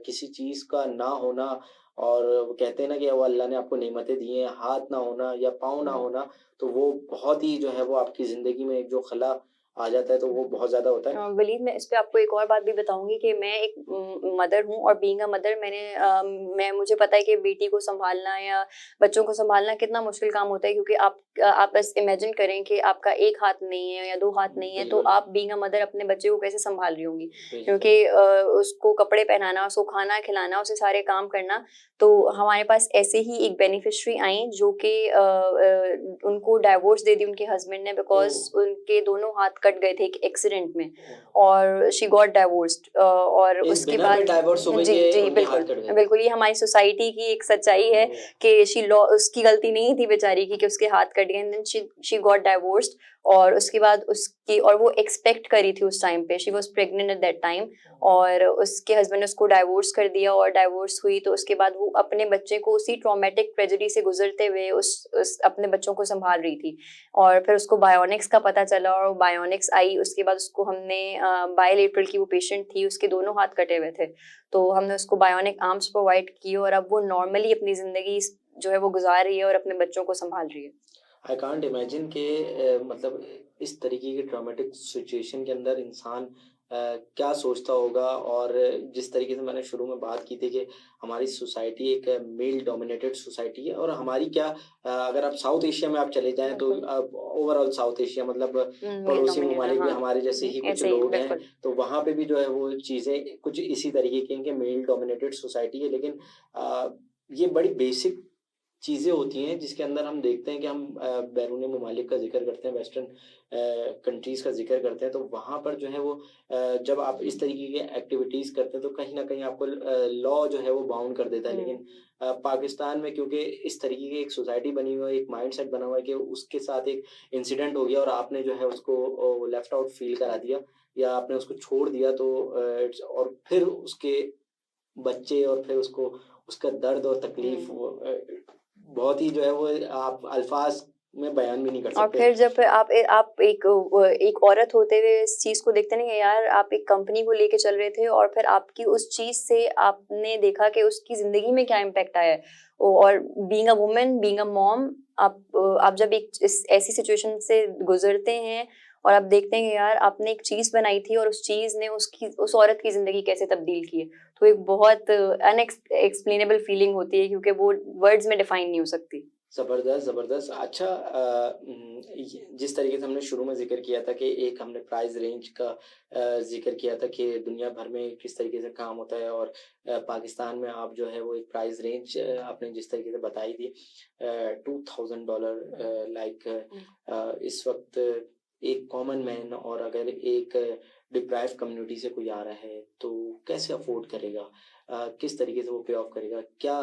किसी चीज़ का ना होना, और वो कहते हैं ना कि वो अल्लाह ने आपको नेमतें दी हैं, हाथ ना होना या पाँव ना होना, तो वो बहुत ही जो है वो आपकी ज़िंदगी में एक जो खला आ जाता है तो वो बहुत ज़्यादा होता है। वलीद, मैं इस पे आपको एक और बात भी बताऊंगी कि मैं एक मदर हूँ और बीइंग अ मदर मैं मुझे पता है कि बेटी को संभालना या बच्चों को संभालना कितना मुश्किल काम होता है, क्योंकि आप बस इमेजिन करें कि आपका एक हाथ नहीं है या 2 हाथ नहीं है, तो बिल्कुल। आप बीइंग अ मदर अपने बच्चे को कैसे संभाल रही होंगी, बिल्कुल। क्योंकि उसको कपड़े पहनाना, उसको खाना खिलाना, उसे सारे काम करना। तो हमारे पास ऐसे ही एक बेनिफिशियरी आई जो कि उनको डाइवोर्स दे दी उनके हस्बैंड ने, बिकॉज उनके दोनों हाथ कट गए थे एक एक्सीडेंट में और शी गॉट डाइवोर्स्ड। और इस उसके बिना बाद पे डाइवोर्स हो गई जी कि जी उनके हाथ बिल्कुल कट गए? बिल्कुल, ये हमारी सोसाइटी की एक सच्चाई है कि उसकी गलती नहीं थी बेचारी की कि उसके हाथ कट गए, and then she got divorced. और उसके बाद उसकी, और वो एक्सपेक्ट करी थी उस टाइम पे, she was pregnant at that time, और उसके हस्बैंड ने उसको डाइवोर्स कर दिया, और डाइवोर्स हुई तो उसके बाद वो अपने बच्चे को उसी ट्रॉमेटिक ट्रेजेडी से गुजरते हुए उस अपने बच्चों को संभाल रही थी। और फिर उसको बायोनिक्स का पता चला, और बायोनिक्स आई, उसके बाद उसको हमने बायलेटरल की, वो पेशेंट थी उसके दोनों हाथ कटे हुए थे, तो हमने उसको बायोनिक आर्म्स प्रोवाइड किए, और अब वो नॉर्मली अपनी जिंदगी जो है वो गुजार रही है और अपने बच्चों को संभाल रही है। आई कांट इमेजिन कि मतलब इस तरीके की ट्रॉमेटिक सिचुएशन के अंदर इंसान क्या सोचता होगा। और जिस तरीके से मैंने शुरू में बात की थी कि हमारी सोसाइटी एक मेल डोमिनेटेड सोसाइटी है, और हमारी क्या अगर आप साउथ एशिया में आप चले जाएं तो बिल्कुल। ओवरऑल साउथ एशिया मतलब मेल पड़ोसी डोमिनेटेड, ममालिक में हाँ। हमारे जैसे ही कुछ ऐसे ही, लोग हैं, बिल्कुल। तो वहाँ पे भी जो है वो चीज़ें कुछ इसी तरीके की हैं कि मेल डोमिनेटेड सोसाइटी है। लेकिन ये बड़ी बेसिक चीज़ें होती हैं जिसके अंदर हम देखते हैं कि हम बैरून ममालिक का जिक्र करते हैं, वेस्टर्न कंट्रीज़ का जिक्र करते हैं, तो वहाँ पर जो है वो जब आप इस तरीके की एक्टिविटीज़ करते हैं तो कहीं ना कहीं आपको लॉ जो है वो बाउंड कर देता है। लेकिन पाकिस्तान में क्योंकि इस तरीके की एक सोसाइटी बनी हुई है, एक माइंडसेट बना हुआ है कि उसके साथ एक इंसिडेंट हो गया और आपने जो है उसको लेफ्ट आउट फील करा दिया या आपने उसको छोड़ दिया, तो और फिर उसके बच्चे और फिर उसको उसका दर्द और तकलीफ बहुत ही जो है वो आप अल्फाज में बयान भी नहीं कर और सकते। फिर जब आप एक औरत होते हुए इस चीज को देखते नहीं है यार, आप एक कंपनी को लेके चल रहे थे और फिर आपकी उस चीज से आपने देखा कि उसकी जिंदगी में क्या इम्पैक्ट आया है। और being a woman, being a mom, आप जब ऐसी सिचुएशन से गुजरते हैं और आप देखते हैं कि यार आपने एक चीज बनाई थी और उस चीज ने उस औरत की जिंदगी कैसे तब्दील की है, तो एक बहुत अनएक्सप्लेनेबल फीलिंग होती है, क्योंकि वो वर्ड्स में डिफाइन नहीं हो सकती। ज़बरदस्त, ज़बरदस्त। अच्छा, जिस तरीके से हमने शुरू में ज़िक्र किया था कि एक हमने प्राइस रेंज का ज़िक्र किया था कि दुनिया भर में किस तरीके से काम होता है, और पाकिस्तान में आप जो है वो एक प्राइस रेंज आपने जिस तरीके से बताई थी, $2000 लाइक इस वक्त एक कॉमन मैन, और अगर एक डिप्राइव्ड कम्युनिटी से कोई आ रहा है तो कैसे अफोर्ड करेगा, किस तरीके से वो पे ऑफ करेगा, क्या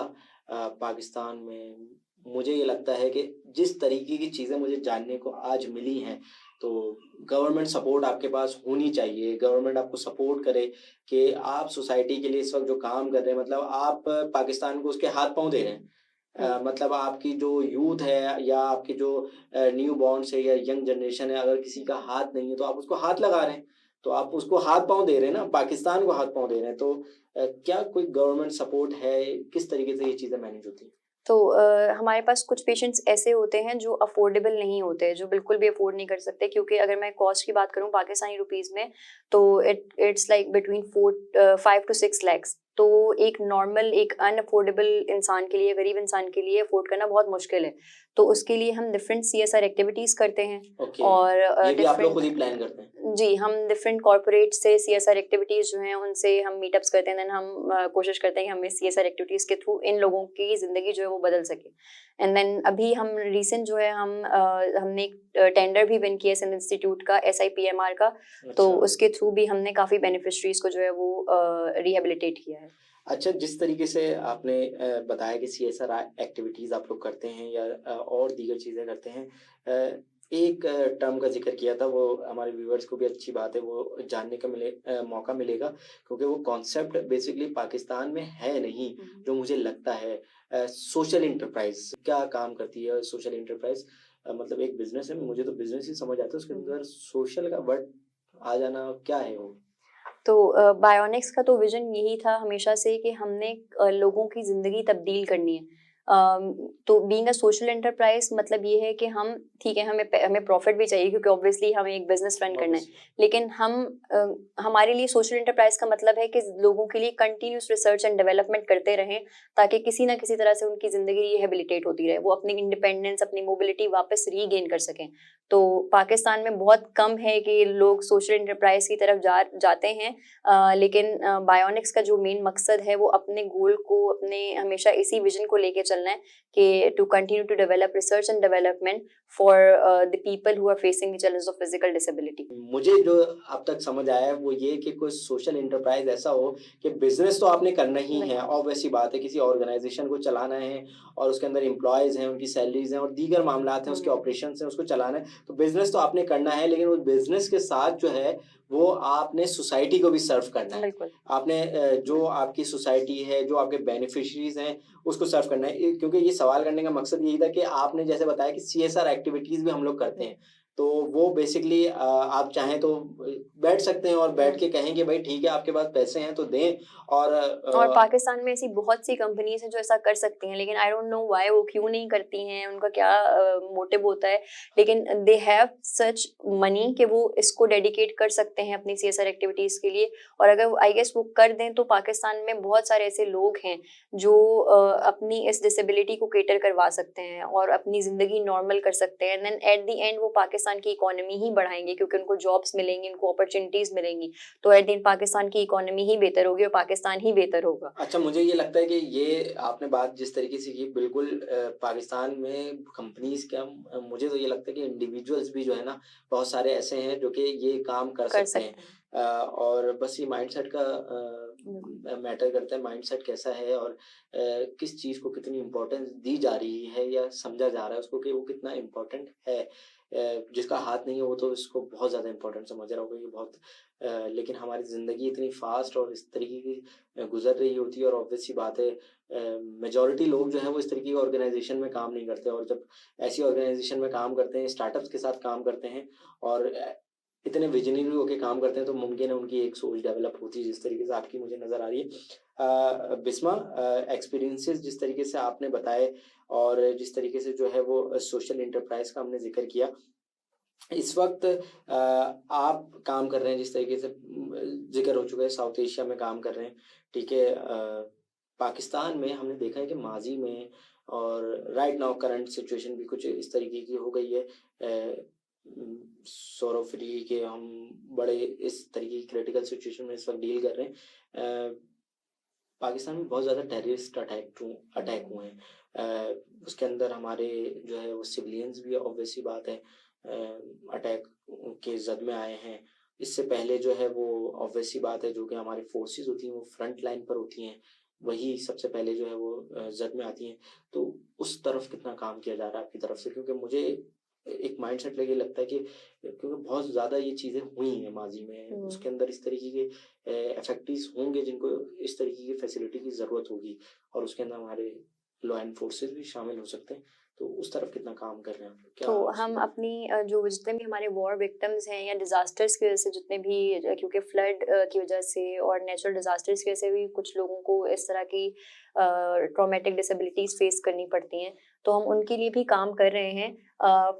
पाकिस्तान में मुझे ये लगता है कि जिस तरीके की चीज़ें मुझे जानने को आज मिली हैं, तो गवर्नमेंट सपोर्ट आपके पास होनी चाहिए। गवर्नमेंट आपको सपोर्ट करे कि आप सोसाइटी के लिए इस वक्त जो काम कर रहे हैं, मतलब आप पाकिस्तान को उसके हाथ पांव दे रहे हैं। मतलब आपकी जो यूथ है या आपकी जो न्यू बॉर्न्स है या यंग जनरेशन है, अगर किसी का हाथ नहीं है तो आप उसको हाथ लगा रहे हैं, तो आप उसको हाथ पांव दे रहे हैं ना, पाकिस्तान को हाथ पांव दे रहे हैं। तो क्या कोई गवर्नमेंट सपोर्ट है, किस तरीके से ये चीज़ें मैनेज होती हैं? तो हमारे पास कुछ पेशेंट्स ऐसे होते हैं जो अफोर्डेबल नहीं होते, जो बिल्कुल भी अफोर्ड नहीं कर सकते, क्योंकि अगर मैं कॉस्ट की बात करूं पाकिस्तानी रुपीस में, तो it's like between 5 to 6 lakhs। तो एक नॉर्मल, एक अनअफोर्डेबल इंसान के लिए, गरीब इंसान के लिए अफोर्ड करना बहुत मुश्किल है। तो उसके लिए हम डिफरेंट CSR एक्टिविटीज करते हैं। ओके, और ये भी आप लोग डिफरेंट, खुद ही प्लान करते हैं? जी, हम डिफरेंट कॉर्पोरेट से CSR एक्टिविटीज जो हैं उनसे हम मीटअप्स करते हैं, देन हम कोशिश करते हैं कि हम इस CSR एक्टिविटीज के थ्रू इन लोगों की जिंदगी जो है वो बदल सके। एंड देन अभी हम रिसेंट जो है हमने एक टेंडर भी विन किया सिंध इंस्टीट्यूट का, SIPMR का। तो अच्छा। उसके थ्रू भी हमने काफी बेनिफिशरीज को जो है वो रिहेबिलिटेट किया है। अच्छा, जिस तरीके से आपने बताया कि CSR एक्टिविटीज़ आप लोग करते हैं या और दीगर चीज़ें करते हैं, एक टर्म का जिक्र किया था, वो हमारे व्यूअर्स को भी अच्छी बात है वो जानने का मौका मिलेगा, क्योंकि वो कॉन्सेप्ट बेसिकली पाकिस्तान में है नहीं, जो मुझे लगता है। सोशल इंटरप्राइज क्या काम करती है सोशल इंटरप्राइज? मतलब एक बिजनेस है, मुझे तो बिजनेस ही समझ आता है, उसके अंदर सोशल का वर्ड आ जाना क्या है वो? तो बायोनिक्स का तो विजन यही था हमेशा से कि हमने लोगों की ज़िंदगी तब्दील करनी है। तो बीइंग अ सोशल एंटरप्राइज मतलब ये है कि हम, ठीक है, हमें प्रॉफिट भी चाहिए, क्योंकि ऑब्वियसली हमें एक बिजनेस रन करना है। लेकिन हमारे लिए सोशल एंटरप्राइज का मतलब है कि लोगों के लिए कंटिन्यूस रिसर्च एंड डेवलपमेंट करते रहें, ताकि किसी ना किसी तरह से उनकी ज़िंदगी रिहेबिलिटेट होती रहे, वो अपनी इंडिपेंडेंस, अपनी मोबिलिटी वापस रीगेन कर सकें। तो पाकिस्तान में बहुत कम है कि लोग सोशल एंटरप्राइज की तरफ जाते हैं। लेकिन बायोनिक्स का जो मेन मकसद है वो अपने गोल को, अपने हमेशा इसी विजन को लेके चलना है कि to continue to develop research and development for the people who are facing the challenge of physical disability. मुझे जो अब तक समझ आया है वो ये कि कोई सोशल एंटरप्राइज ऐसा हो कि बिजनेस तो आपने करना ही है, ऑब्वियस सी बात है, किसी ऑर्गेनाइजेशन को चलाना है और उसके अंदर एम्प्लॉयज हैं, उनकी सैलरीज हैं और दीगर मामलात हैं, उसके ऑपरेशन हैं, उसको चलाना है, तो बिजनेस तो आपने करना है, लेकिन उस बिजनेस के साथ जो है वो आपने सोसाइटी को भी सर्व करना है। बिल्कुल। आपने जो आपकी सोसाइटी है, जो आपके बेनिफिशरीज हैं, उसको सर्व करना है। क्योंकि ये सवाल करने का मकसद यही था कि आपने जैसे बताया कि सीएसआर एक्टिविटीज भी हम लोग करते हैं, तो वो बेसिकली आप चाहें तो बैठ सकते हैं और बैठ के कहें कि भाई ठीक है, आपके पास पैसे हैं तो दें। और पाकिस्तान में ऐसी बहुत सी कंपनीज हैं जो ऐसा कर सकती हैं, लेकिन आई डोंट नो व्हाई वो क्यों नहीं करती हैं, उनका क्या मोटिव होता है, लेकिन दे हैव सच मनी कि वो इसको डेडिकेट कर सकते हैं अपनी सीएसआर एक्टिविटीज के लिए। और अगर आई गेस वो कर दें तो पाकिस्तान में बहुत सारे ऐसे लोग हैं जो अपनी इस डिसेबिलिटी को केटर करवा सकते हैं और अपनी जिंदगी नॉर्मल कर सकते हैं, and then at the end वो पाकिस्तान की इकोनॉमी ही बढ़ाएंगे क्योंकि उनको जॉब्स मिलेंगी, उनको अपॉर्चुनिटीज मिलेंगी, तो एट द एंड पाकिस्तान की इकोनॉमी ही बेहतर होगी और पाकिस्तान ही बेहतर होगा। अच्छा, मुझे ये लगता है कि ये आपने बात जिस तरीके से की, बिल्कुल पाकिस्तान में कंपनीज क्या, मुझे तो ये लगता है कि इंडिविजुअल्स भी जो है ना, बहुत सारे ऐसे हैं जो कि ये काम कर सकते हैं। और बस ये माइंडसेट का मैटर करता है, माइंडसेट कैसा है और किस चीज़ को कितनी इम्पोर्टेंस दी जा रही है या समझा जा रहा है उसको कि वो कितना इम्पोर्टेंट है। जिसका हाथ नहीं है वो तो इसको बहुत ज़्यादा इम्पोर्टेंट समझ रहा होगा कि बहुत लेकिन हमारी ज़िंदगी इतनी फास्ट और इस तरीके की गुजर रही होती है और ऑब्वियस सी बात है, मेजॉरिटी लोग जो है वो इस तरीके की ऑर्गेनाइजेशन में काम नहीं करते, और जब ऐसी ऑर्गेनाइजेशन में काम करते हैं, स्टार्टअप्स के साथ काम करते हैं और इतने विजनरी होकर काम करते हैं, तो मुमकिन है उनकी एक सोच डेवलप होती है जिस तरीके से आपकी मुझे नज़र आ रही है। बिस्मा, एक्सपीरियंसेस जिस तरीके से आपने बताए और जिस तरीके से जो है वो सोशल इंटरप्राइज का हमने जिक्र किया, इस वक्त आप काम कर रहे हैं, जिस तरीके से जिक्र हो चुका है, साउथ एशिया में काम कर रहे हैं, ठीक है। पाकिस्तान में हमने देखा है कि माजी में और राइट नाउ करंट सिचुएशन भी कुछ इस तरीके की हो गई है, सौरव फ्री के हम बड़े इस तरीके की क्रिटिकल सिचुएशन में इस वक्त डील कर रहे हैं। पाकिस्तान में बहुत ज़्यादा टेररिस्ट अटैक हुए हैं, उसके अंदर हमारे जो है वो सिविलियंस भी ऑब्वियस सी बात है अटैक के जद में आए हैं। इससे पहले जो है वो ऑब्वियस सी बात है, जो कि हमारी फोर्सेस होती हैं वो फ्रंट लाइन पर होती हैं, वही सबसे पहले जो है वो जद में आती हैं। तो उस तरफ कितना काम किया जा रहा है आपकी तरफ से? क्योंकि मुझे एक माइंडसेट लेके लगता है कि क्योंकि बहुत ज़्यादा ये चीज़ें हुई हैं माजी में, उसके अंदर इस तरीके के इफेक्टिव्स होंगे जिनको इस तरीके की फैसिलिटी की ज़रूरत होगी, और उसके अंदर हमारे लॉ एंड फोर्सेस भी शामिल हो सकते हैं। तो उस तरफ कितना काम कर रहे हैं आप लोग? क्या तो हम अपनी जो जितने भी हमारे वॉर विक्टिम्स हैं या डिजास्टर्स की वजह से जितने भी, क्योंकि फ्लड की वजह से और नेचुरल डिजास्टर्स की वजह से भी कुछ लोगों को इस तरह की ट्रॉमेटिक डिसेबिलिटीज फेस करनी पड़ती हैं, तो हम उनके लिए भी काम कर रहे हैं।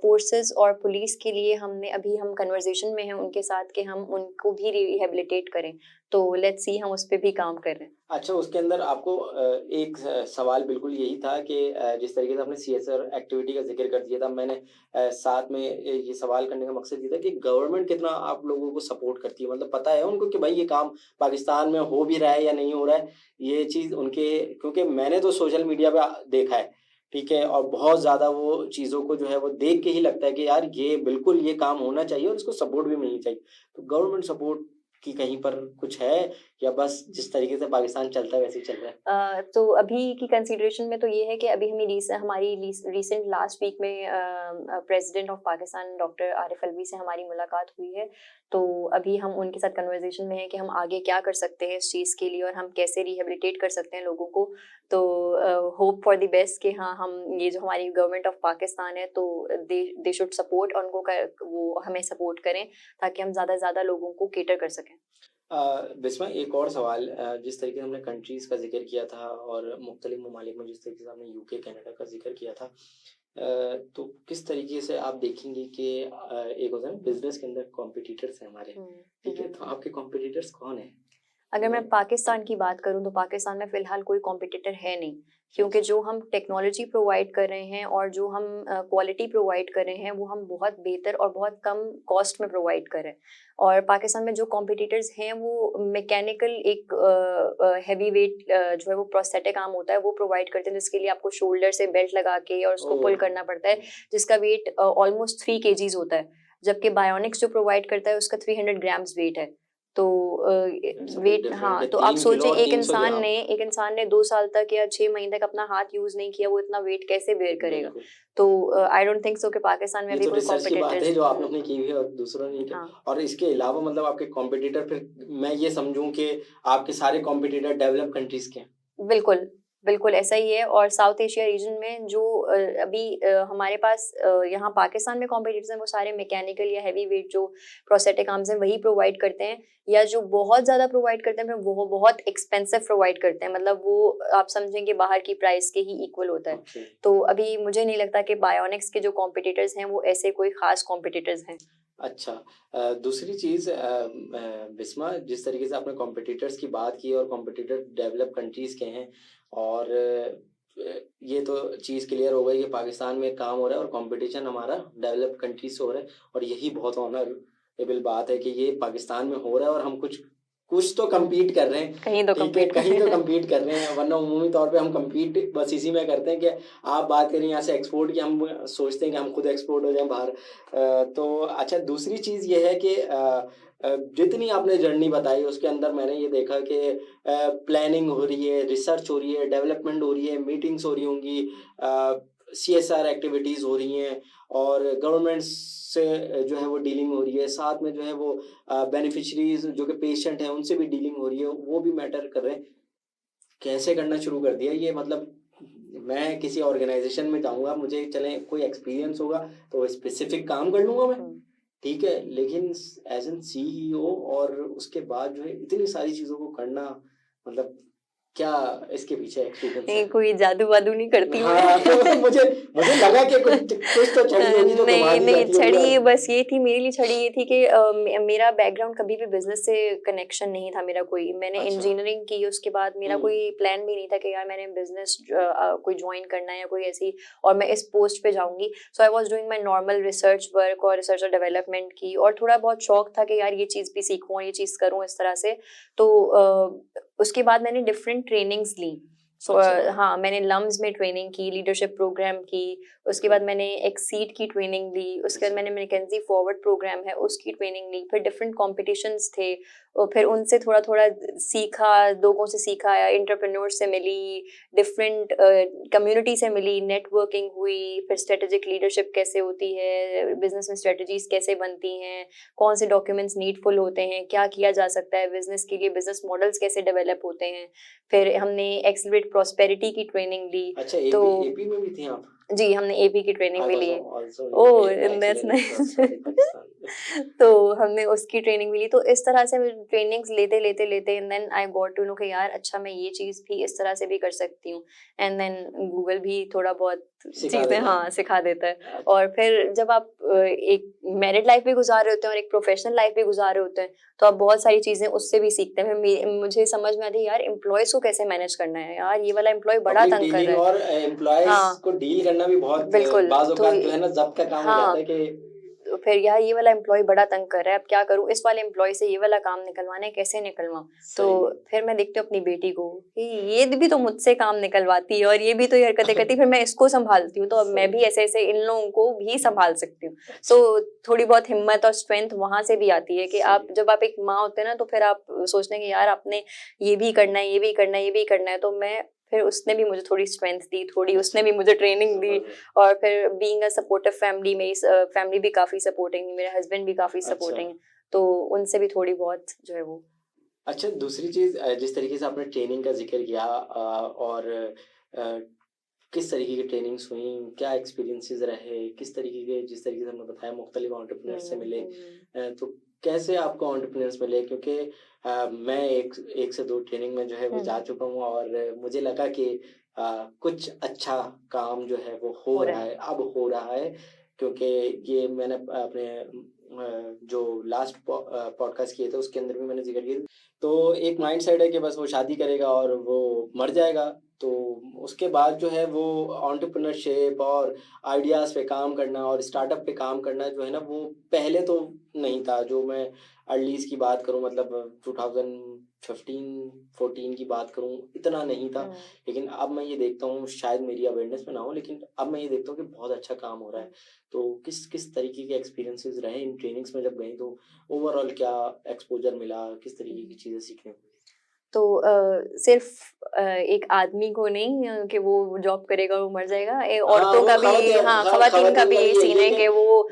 फोर्सेस और पुलिस के लिए अभी हम कन्वर्सेशन में हैं उनके साथ कि हम उनको भी रिहेबिलिटेट करें, तो लेट्स सी, हम उस पर भी काम कर रहे हैं। अच्छा, उसके अंदर आपको एक सवाल बिल्कुल यही था कि जिस तरीके से आपने सीएसआर एक्टिविटी का जिक्र कर दिया था, मैंने साथ में ये सवाल करने का मकसद ये था कि गवर्नमेंट कितना आप लोगों को सपोर्ट करती है, मतलब पता है उनको कि भाई ये काम पाकिस्तान में हो भी रहा है या नहीं हो रहा है, ये चीज़ उनके, क्योंकि मैंने तो सोशल मीडिया पे देखा है, ठीक है, और बहुत ज़्यादा वो चीज़ों को जो है वो देख के ही लगता है कि यार ये बिल्कुल ये काम होना चाहिए और इसको सपोर्ट भी मिलनी चाहिए। तो गवर्नमेंट सपोर्ट की कहीं पर कुछ है या बस जिस तरीके से पाकिस्तान चलता है वैसे ही चल रहा है? तो अभी की कंसीडरेशन में तो ये है कि अभी हमारी रिसेंट लास्ट वीक में president of Pakistan doctor Arif Alvi से हमारी मुलाकात हुई है, तो अभी हम उनके साथ कन्वर्सेशन में है कि हम आगे क्या कर सकते हैं इस चीज़ के लिए और हम कैसे रिहेबिलिटेट कर सकते हैं लोगों को। तो होप फॉर द बेस्ट कि हाँ, हम ये जो हमारी गवर्नमेंट ऑफ पाकिस्तान है तो दे शुड सपोर्ट, और वो हमें सपोर्ट करें ताकि हम ज़्यादा से ज़्यादा लोगों को केटर कर सकें। बिस्मा, एक और सवाल, जिस तरीके से हमने कंट्रीज़ का जिक्र किया था और मुख्तलिफ ममालिक में जिस तरीके से हमने यूके कनाडा का जिक्र किया था, तो किस तरीके से आप देखेंगे कि एक होता है ना बिजनेस के अंदर कॉम्पिटिटर्स हैं हमारे, ठीक है, तो आपके कॉम्पिटिटर्स कौन है? अगर मैं हम्म। पाकिस्तान की बात करूँ तो पाकिस्तान में फ़िलहाल कोई कॉम्पिटिटर है नहीं, क्योंकि जो हम टेक्नोलॉजी प्रोवाइड कर रहे हैं और जो हम क्वालिटी प्रोवाइड कर रहे हैं वो हम बहुत बेहतर और बहुत कम कॉस्ट में प्रोवाइड कर रहे हैं। और पाकिस्तान में जो कॉम्पिटिटर्स हैं वो मैकेनिकल एक हैवी वेट जो है वो प्रोस्थेटिक आर्म होता है वो प्रोवाइड करते हैं, जिसके लिए आपको शोल्डर से बेल्ट लगा के और उसको पुल ओह। करना पड़ता है, जिसका वेट ऑलमोस्ट 3 केजीज़ होता है। जबकि बायोनिक्स जो प्रोवाइड करता है उसका 300 ग्राम्स वेट है। तो That's a big wait, difference हाँ, कि तो आप 3 किलो सोचें और 300 ग्राम। एक इंसान ने 2 साल तक या 6 महीने तक अपना हाथ यूज़ नहीं किया, वो इतना वेट कैसे बेयर करेगा? बिल्कुल। तो आई डोंट थिंक सो कि पाकिस्तान में ये अभी तो कोई रिसर्च की बात है कॉम्पिटिटर्स जो आपने अपनी की हुई है और दूसरों ने नहीं की। हाँ। और इसके अलावा मतलब आपके कॉम्पिटिटर, फिर मैं ये समझूं कि आपके सारे कॉम्पिटिटर डेवलप कंट्रीज के हैं। बिल्कुल, बिल्कुल ऐसा ही है। और साउथ एशिया रीजन में जो अभी हमारे पास यहाँ पाकिस्तान में कॉम्पिटिटर्स हैं वो सारे मैकेनिकल या हैवी वेट जो प्रोस्थेटिक आर्म्स हैं वही प्रोवाइड करते हैं, या जो बहुत ज़्यादा प्रोवाइड करते हैं फिर वो बहुत एक्सपेंसिव प्रोवाइड करते हैं, मतलब वो आप समझेंगे बाहर की प्राइस के ही इक्वल होता है। ओके। तो अभी मुझे नहीं लगता कि बायोनिक्स के जो कॉम्पिटिटर्स हैं वो ऐसे कोई खास कॉम्पिटिटर्स हैं। अच्छा। दूसरी चीज़, बिस्मा, जिस तरीके से आपने कॉम्पिटिटर्स की बात की और कॉम्पिटिटर डेवलप कंट्रीज़ के हैं, और ये तो चीज़ क्लियर हो गई कि पाकिस्तान में काम हो रहा है और कंपटीशन हमारा डेवलप कंट्रीज से हो रहा है, और यही बहुत ऑनरेबल बात है कि ये पाकिस्तान में हो रहा है और हम कुछ कुछ तो compete कर रहे हैं। कहीं तो ठीक है, compete कर कहीं तो रहे हैं। compete कर रहे हैं, वरना उमूमी तौर पे हम compete बस इसी में करते हैं कि आप बात करें यहाँ से एक्सपोर्ट की, हम सोचते हैं कि हम खुद एक्सपोर्ट हो जाएं बाहर। तो अच्छा, दूसरी चीज़ ये है कि जितनी आपने जर्नी बताई उसके अंदर मैंने ये देखा कि प्लानिंग हो रही है, रिसर्च हो रही है, डेवलपमेंट हो रही है, मीटिंग्स हो रही होंगी, CSR एक्टिविटीज़ हो रही हैं, और गवर्नमेंट से जो है वो डीलिंग हो रही है, साथ में जो है वो बेनिफिशरीज जो कि पेशेंट हैं उनसे भी डीलिंग हो रही है, वो भी मैटर कर रहे हैं। कैसे करना शुरू कर दिया ये, मतलब मैं किसी ऑर्गेनाइजेशन में जाऊंगा, मुझे चले कोई एक्सपीरियंस होगा तो स्पेसिफिक काम कर लूंगा मैं, ठीक है, लेकिन एज एन CEO और उसके बाद जो है इतनी सारी चीज़ों को करना, मतलब क्या इसके पीछे एक्सपीरियंस नहीं, है? कोई जादू वादू नहीं करती हूँ हाँ, तो मैं। मुझे मुझे लगा कि कुछ कुछ तो छड़ी होगी जो घुमा नहीं दी नहीं, जाती होगी। छड़ी और बस ये थी, मेरे लिए छड़ी ये थी कि मेरा बैकग्राउंड कभी भी बिजनेस से कनेक्शन नहीं था मेरा कोई। मैंने अच्छा। इंजीनियरिंग की, उसके बाद मेरा हम्म। कोई प्लान भी नहीं था कि यार मैंने बिजनेस कोई ज्वाइन करना है या कोई ऐसी, और मैं इस पोस्ट पे जाऊंगी। So I was doing my normal research work और रिसर्च और डेवलपमेंट की, और थोड़ा बहुत शौक था कि यार ये चीज़ भी सीखूं और ये चीज़ करूं इस तरह से। तो उसके बाद मैंने डिफरेंट ट्रेनिंग्स ली। अच्छा। हाँ, मैंने लम्स में ट्रेनिंग की, लीडरशिप प्रोग्राम की, उसके बाद मैंने एक्सीड की ट्रेनिंग ली, उसके बाद अच्छा। मैंने मैकेंजी फॉरवर्ड प्रोग्राम है उसकी ट्रेनिंग ली, फिर डिफरेंट कॉम्पिटिशन्स थे और फिर उनसे थोड़ा थोड़ा सीखा, लोगों से सीखा, एंटरप्रेन्योर से मिली, डिफरेंट कम्युनिटी से मिली, नेटवर्किंग हुई, फिर स्ट्रेटेजिक लीडरशिप कैसे होती है, बिजनेस में स्ट्रेटजीज कैसे बनती हैं, कौन से डॉक्यूमेंट्स नीडफुल होते हैं, क्या किया जा सकता है बिजनेस के लिए, बिजनेस मॉडल्स कैसे डेवलप होते हैं। फिर हमने एक्सेलरेट प्रॉस्पेरिटी की ट्रेनिंग ली। अच्छा, तो एपी में भी थी आप? जी, हमने एपी की ट्रेनिंग आई भी वाज ली है। Also oh, in that's excellent nice. Pakistan. तो हमने उसकी ट्रेनिंग भी ली। तो इस तरह से ट्रेनिंग्स लेते लेते लेते and then I got to know कि यार अच्छा मैं ये चीज़ भी इस तरह से भी कर सकती हूँ। एंड देन गूगल भी थोड़ा बहुत सिखा चीज़ें, देता हाँ, है। सिखा देता है। और फिर जब आप एक मैरिड लाइफ भी गुजार रहे होते हैं और एक प्रोफेशनल लाइफ भी गुजार रहे होते हैं, तो आप बहुत सारी चीज़ें उससे भी सीखते हैं। मुझे समझ में आती है यार एम्प्लॉयज़ को कैसे मैनेज करना है, यार ये वाला एम्प्लॉय बड़ा पब्लिक तंग कर डीलिंग रहा है। और एम्प्लॉयज हाँ, को डील करना भी बहुत बिल्कुल। बाज़ तो औक़ात जो है ना ज़ब्त का काम हो जाता है हाँ, कि तो फिर यार ये वाला एम्प्लॉय बड़ा तंग कर रहा है, अब क्या करूँ? इस वाले एम्प्लॉय से ये वाला काम निकलवाना है, कैसे निकलवाऊँ? तो सही है। फिर मैं देखती हूँ अपनी बेटी को कि ये भी तो मुझसे काम निकलवाती है और ये भी तो ये हरकतें करती है, फिर मैं इसको सँभालती हूँ, तो अब मैं भी सही। ऐसे-ऐसे इन लोगों को भी सँभाल सकती हूँ। अच्छा। तो थोड़ी बहुत हिम्मत और स्ट्रेंथ वहाँ से भी आती है कि आप सही। जब आप एक माँ होते हैं ना, तो फिर आप सोचते हैं कि यार आपने ये भी करना है, ये भी करना है, ये भी करना है। तो मैं फिर उसने भी मुझे थोड़ी स्ट्रेंथ दी, थोड़ी उसने भी मुझे ट्रेनिंग दी। ज़बरदस्त। और फिर बीइंग अ सपोर्टिव फैमिली, मेरी फैमिली भी काफ़ी सपोर्टिंग है, मेरे हस्बैंड भी काफ़ी अच्छा। सपोर्टिंग है, तो उनसे भी थोड़ी बहुत जो है वो। अच्छा, दूसरी चीज़, जिस तरीके से आपने ट्रेनिंग का ज़िक्र किया, और अ, किस तरीके की ट्रेनिंग्स हुई, क्या एक्सपीरियंसेस रहे, किस तरीके के, जिस तरीके से हमने बताया मुख्तलिफ एंटरप्रेन्योर्स से मिले, तो कैसे आपको एंटरप्रेन्योर्स मिले? क्योंकि मैं एक से 2 ट्रेनिंग में जो है वो जा चुका हूँ, और मुझे लगा कि कुछ अच्छा काम जो है वो हो हो रहा रहा है। है, अब हो रहा है, क्योंकि ये मैंने अपने जो लास्ट पॉडकास्ट किए थे उसके अंदर भी मैंने जिक्र किया। तो एक माइंड सेट है कि बस वो शादी करेगा और वो मर जाएगा, तो उसके बाद जो है वो एंटरप्रेन्योरशिप और आइडियाज़ पे काम करना और स्टार्टअप पे काम करना जो है ना, वो पहले तो नहीं था। जो मैं अर्लीज़ की बात करूँ, मतलब 2015-14 की बात करूँ, इतना नहीं था। लेकिन अब मैं ये देखता हूँ, शायद मेरी अवेयरनेस में ना हो, लेकिन अब मैं ये देखता हूँ कि बहुत अच्छा काम हो रहा है। तो किस किस तरीके के एक्सपीरियंसेस रहे इन ट्रेनिंग्स में जब गई, तो ओवरऑल क्या एक्सपोजर मिला, किस तरीके की चीज़ें सीखने को मिली? तो सिर्फ एक आदमी को नहीं कि वो जॉब करेगा और वो मर जाएगा, हाँ, औरतों वो का भी, हाँ, खवातीन का भी यही सीन है कि वो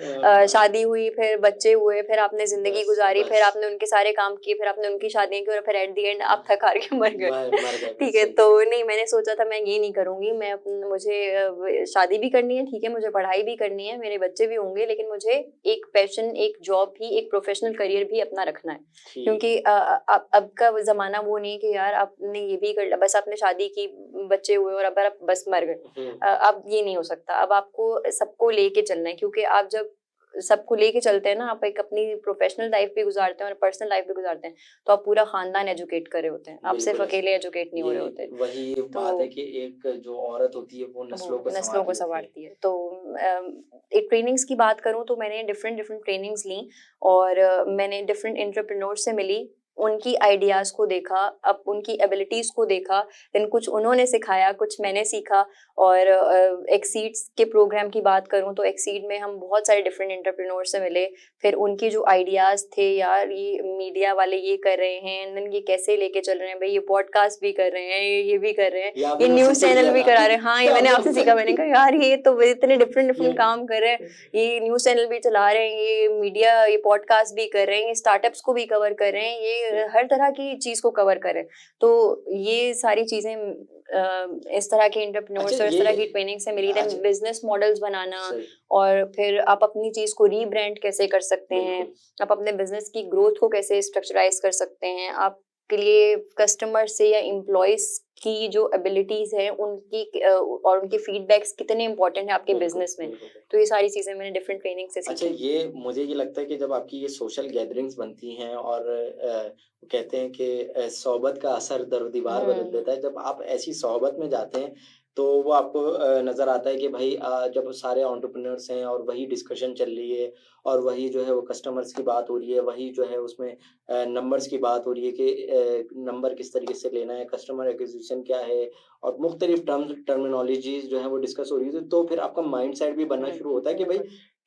शादी हुई, फिर बच्चे हुए, फिर आपने जिंदगी गुजारी, फिर आपने उनके सारे काम किए, फिर आपने उनकी शादियां की और फिर एट द एंड आप थक हार के मर गए। मर गए। ठीक है, तो नहीं, मैंने सोचा था मैं ये नहीं करूंगी, मैं मुझे शादी भी करनी है, ठीक है, मुझे पढ़ाई भी करनी है, मेरे बच्चे भी होंगे, लेकिन मुझे एक पैशन, एक जॉब भी, एक प्रोफेशनल करियर भी अपना रखना है। क्योंकि अब का जमाना वो नहीं कि यार आपने ये भी कर लिया, बस आपने शादी की, बच्चे हुए और अब आप बस मर गए। अब ये नहीं हो सकता, अब आपको सबको लेके चलना है, क्योंकि आप जब सबको लेके चलते हैं ना, आप एक अपनी प्रोफेशनल लाइफ भी गुजारते हैं और पर्सनल लाइफ भी गुजारते हैं, तो आप पूरा खानदान एजुकेट कर रहे होते हैं, आप सिर्फ अकेले एजुकेट नहीं हो रहे होते। वही बात है कि एक जो औरत होती है वो नस्लों को संवारती है। तो एक ट्रेनिंग्स की बात करूं तो मैंने डिफरेंट डिफरेंट ट्रेनिंग्स ली और मैंने डिफरेंट एंटरप्रेन्योर से मिली, उनकी आइडियाज को देखा, अब उनकी एबिलिटीज को देखा, देन कुछ उन्होंने सिखाया, कुछ मैंने सीखा। और एक्सीड्स के प्रोग्राम की बात करूं तो एक्सीड में हम बहुत सारे डिफरेंट एंटरप्रेन्योर से मिले, फिर उनके जो आइडियाज थे, यार ये मीडिया वाले ये कर रहे हैं, देन ये कैसे लेके चल रहे हैं भाई, ये पॉडकास्ट भी कर रहे हैं, ये भी कर रहे हैं, ये न्यूज चैनल भी करा रहे हैं। हाँ, ये मैंने आपसे सीखा, मैंने कहा यार ये तो इतने डिफरेंट डिफरेंट काम कर रहे हैं, ये न्यूज चैनल भी चला रहे हैं, ये मीडिया, ये पॉडकास्ट भी कर रहे हैं, ये स्टार्टअप्स को भी कवर कर रहे हैं, ये हर तरह की चीज को कवर करें। तो ये सारी चीजें इस तरह के एंटरप्रेन्योर्स और इस तरह की ट्रेनिंग से मिली। देन बिजनेस मॉडल्स बनाना, और फिर आप अपनी चीज को रीब्रांड कैसे कर सकते हैं, आप अपने बिजनेस की ग्रोथ को कैसे स्ट्रक्चराइज कर सकते हैं, आपके लिए कस्टमर से या एम्प्लॉयज की जो एबिलिटीज है उनकी और उनके फीडबैक्स कितने इंपॉर्टेंट है आपके बिजनेस में। तो ये सारी चीजें मैंने डिफरेंट ट्रेनिंग से सीखी। अच्छा, ये मुझे ये लगता है कि जब आपकी ये सोशल गैदरिंग्स बनती हैं और कहते हैं कि सोहबत का असर दर-ओ-दीवार बदल देता है। जब आप ऐसी सोहबत में जाते हैं तो वो आपको नज़र आता है कि भाई जब सारे एंटरप्रेन्योर्स हैं और वही डिस्कशन चल रही है और वही जो है वो कस्टमर्स की बात हो रही है, वही जो है उसमें नंबर्स की बात हो रही है कि नंबर किस तरीके से लेना है, कस्टमर एक्विजिशन क्या है और मुख्तलिफ टर्मिनोलॉजीज़ जो है वो डिस्कस हो रही है, तो फिर आपका माइंडसेट भी बनना शुरू होता है कि भाई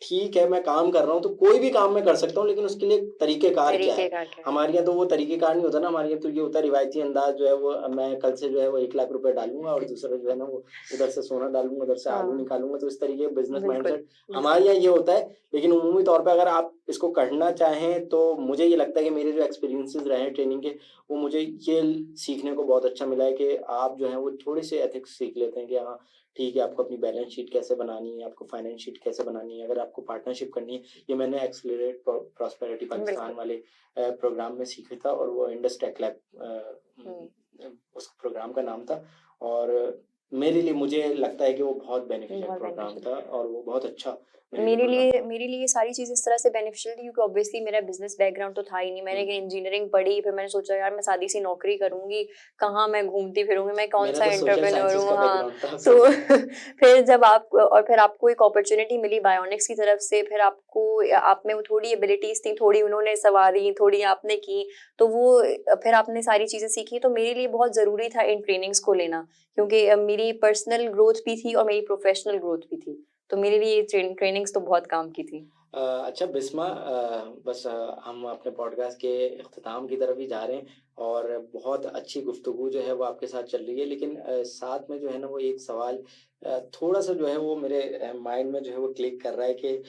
ठीक है, मैं काम कर रहा हूँ तो कोई भी काम मैं कर सकता हूँ, लेकिन उसके लिए तरीक़ेकार क्या है? हमारे यहाँ तो वो तरीक़ेकार नहीं होता ना, हमारे यहाँ तो ये होता है रिवायती अंदाज़ जो है वो मैं कल से जो है वो 1 लाख रुपए डालूँगा और दूसरा जो है ना वो उधर से सोना डालूँगा, उधर से आलू निकालूँगा, तो इस तरीके का बिज़नेस माइंडसेट हमारे यहाँ ये होता है। लेकिन उमूमी तौर पे अगर आप इसको करना चाहें तो मुझे ये लगता है कि मेरे जो एक्सपीरियंसेस रहे हैं ट्रेनिंग के, वो मुझे ये सीखने को बहुत अच्छा मिला है कि आप जो है वो थोड़े से एथिक्स सीख लेते हैं कि हाँ, ठीक है, आपको अपनी बैलेंस शीट कैसे बनानी है, आपको फाइनेंस शीट कैसे बनानी है, अगर आपको पार्टनरशिप करनी है। ये मैंने एक्सेलरेट प्रॉस्पेरिटी पाकिस्तान वाले प्रोग्राम में सीखा था और वो इंडस टेक लैब उस प्रोग्राम का नाम था। और मेरे लिए मुझे लगता है कि वो बहुत बेनिफिशियल प्रोग्राम था और वो बहुत अच्छा मेरे लिए ये सारी चीज़ इस तरह से बेनिफिशियल थी क्योंकि ऑब्वियसली मेरा बिजनेस बैकग्राउंड तो था ही नहीं। मैंने इंजीनियरिंग पढ़ी, फिर मैंने सोचा यार मैं सादी सी नौकरी करूंगी, कहाँ मैं घूमती फिरूंगी, मैं कौन सा एंटरप्रेन्योर हूँ। हाँ, तो फिर जब आपको एक अपॉर्चुनिटी मिली बायोनिक्स की तरफ से, फिर आप में वो थोड़ी एबिलिटीज थी, थोड़ी उन्होंने संवारी, थोड़ी आपने की, तो वो फिर आपने सारी चीज़ें सीखी। तो मेरे लिए बहुत ज़रूरी था इन ट्रेनिंग्स को लेना, क्योंकि मेरी पर्सनल ग्रोथ भी थी और मेरी प्रोफेशनल ग्रोथ भी थी। तो मेरे लिए ट्रेनिंग्स तो बहुत काम की थी। अच्छा बिस्मा, बस हम अपने पॉडकास्ट के इख्तिताम की तरफ ही जा रहे हैं और बहुत अच्छी गुफ्तगू जो है वो आपके साथ चल रही है, लेकिन साथ में जो है ना वो एक सवाल थोड़ा सा जो है वो मेरे माइंड में जो है वो क्लिक कर रहा है कि